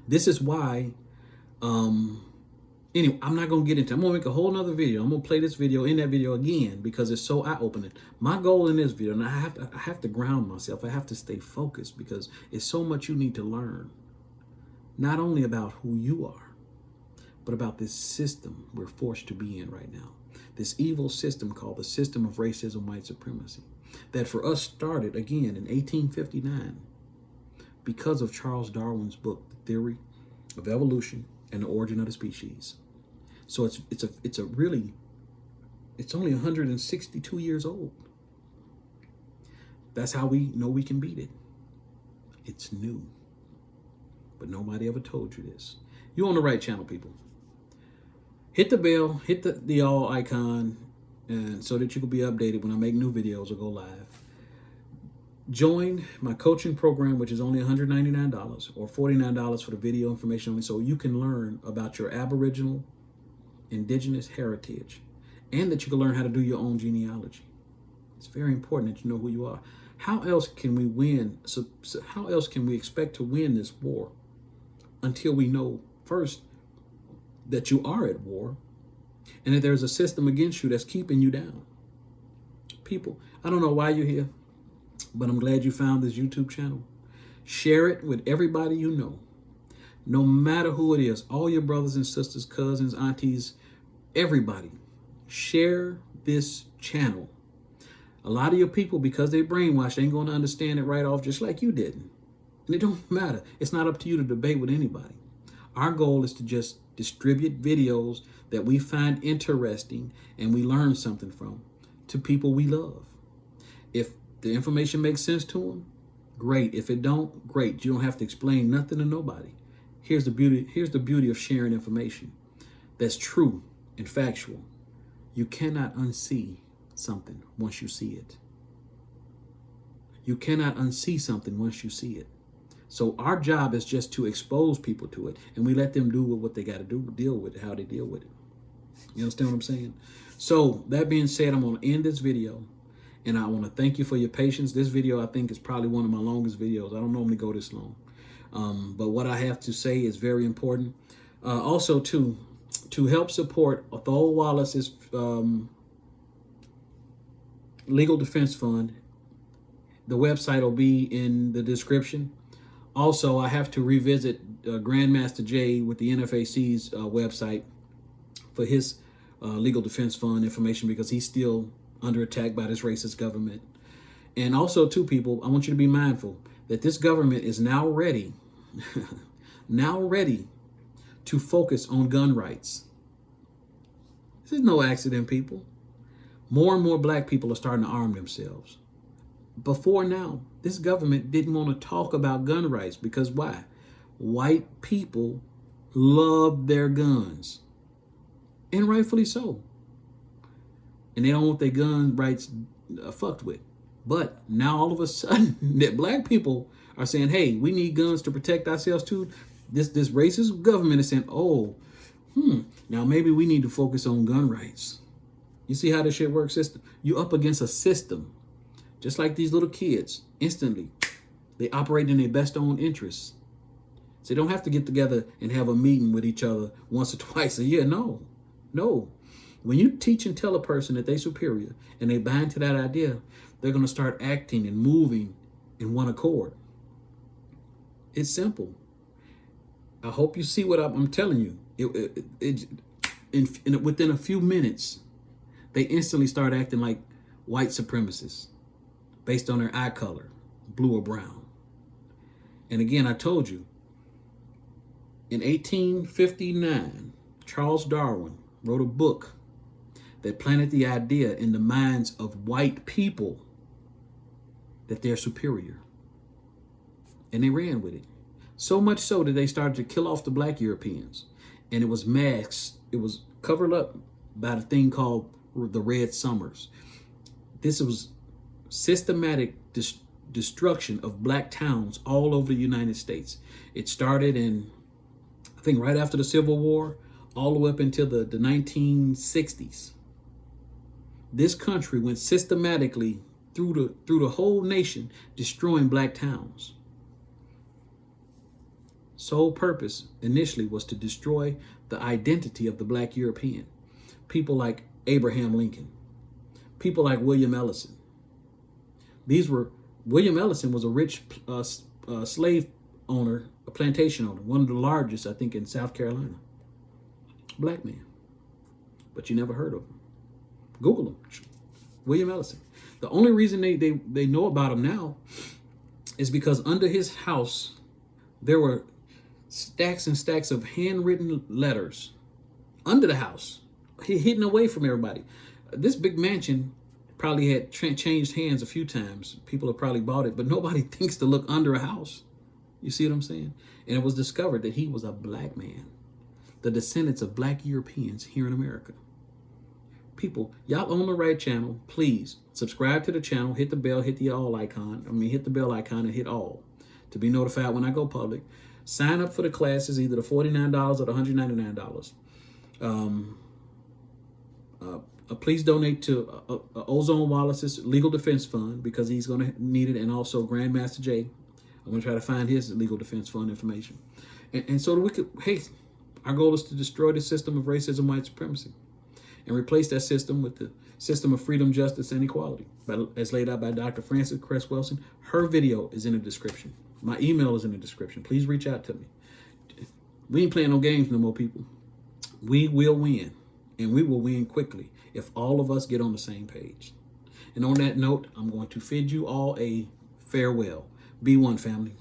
This is why, anyway, I'm not going to get into it. I'm going to make a whole nother video. I'm going to play this video in that video again because it's so eye-opening. My goal in this video, and I have to ground myself. I have to stay focused because it's so much you need to learn. Not only about who you are, but about this system we're forced to be in right now. This evil system called the system of racism, white supremacy, that for us started again in 1859 because of Charles Darwin's book, The Theory of Evolution and the Origin of the Species. So it's only 162 years old. That's how we know we can beat it. It's new. But nobody ever told you this. You're on the right channel, people. Hit the bell, hit the all icon, and so that you can be updated when I make new videos or go live. Join my coaching program, which is only $199 or $49 for the video information only, so you can learn about your Aboriginal, Indigenous heritage, and that you can learn how to do your own genealogy. It's very important that you know who you are. How else can we win? So how else can we expect to win this war until we know first that you are at war and that there's a system against you that's keeping you down? People, I don't know why you're here. But I'm glad you found this YouTube channel. Share it with everybody you know. No matter who it is, all your brothers and sisters, cousins, aunties, everybody. Share this channel. A lot of your people, because they're brainwashed, ain't going to understand it right off just like you didn't. And it don't matter. It's not up to you to debate with anybody. Our goal is to just distribute videos that we find interesting and we learn something from to people we love. If the information makes sense to them, great. If it don't, great. You don't have to explain nothing to nobody. Here's the beauty of sharing information that's true and factual. You cannot unsee something once you see it. You cannot unsee something once you see it. So our job is just to expose people to it, and we let them do what they got to do, deal with it, how they deal with it. You understand what I'm saying? So that being said, I'm going to end this video, and I want to thank you for your patience. This video, I think, is probably one of my longest videos. I don't normally go this long, but what I have to say is very important. Also, to help support Othal Wallace's legal defense fund, the website will be in the description. Also, I have to revisit Grandmaster Jay with the NFAC's website for his legal defense fund information, because he's still under attack by this racist government. And also, too, people, I want you to be mindful that this government is now ready, to focus on gun rights. This is no accident, people. More and more black people are starting to arm themselves. Before now, this government didn't want to talk about gun rights because why? White people love their guns, and rightfully so. And they don't want their gun rights fucked with. But now all of a sudden, that black people are saying, hey, we need guns to protect ourselves too. This racist government is saying, oh, now maybe we need to focus on gun rights. You see how this shit works, system? You up against a system. Just like these little kids, instantly, they operate in their best own interests. So they don't have to get together and have a meeting with each other once or twice a year. No. When you teach and tell a person that they're superior and they bind to that idea, they're going to start acting and moving in one accord. It's simple. I hope you see what I'm telling you. Within a few minutes, they instantly start acting like white supremacists based on their eye color, blue or brown. And again, I told you, in 1859, Charles Darwin wrote a book that planted the idea in the minds of white people that they're superior. And they ran with it. So much so that they started to kill off the black Europeans. And it was masked, it was covered up by the thing called the Red Summers. This was systematic destruction of black towns all over the United States. It started in, I think, right after the Civil War, all the way up until the 1960s. This country went systematically through the whole nation, destroying black towns. Sole purpose initially was to destroy the identity of the black European. People like Abraham Lincoln, people like William Ellison. William Ellison was a rich slave owner, a plantation owner, one of the largest, I think, in South Carolina. Black man. But you never heard of him. Google him. William Ellison. The only reason they know about him now is because under his house, there were stacks and stacks of handwritten letters under the house, hidden away from everybody. This big mansion probably had changed hands a few times. People have probably bought it, but nobody thinks to look under a house. You see what I'm saying? And it was discovered that he was a black man, the descendants of black Europeans here in America. People, y'all on the right channel. Please subscribe to the channel, hit the bell, hit the all icon. Hit the bell icon and hit all to be notified when I go public. Sign up for the classes, either the $49 or the $199. Please donate to Ozone Wallace's legal defense fund, because he's going to need it, and also Grandmaster Jay. I'm going to try to find his legal defense fund information. And so that we could, our goal is to destroy the system of racism, white supremacy, and replace that system with the System of Freedom, Justice, and Equality, as laid out by Dr. Frances Cress Welsing. Her video is in the description. My email is in the description. Please reach out to me. We ain't playing no games no more, people. We will win, and we will win quickly if all of us get on the same page. And on that note, I'm going to bid you all a farewell. Be one, family.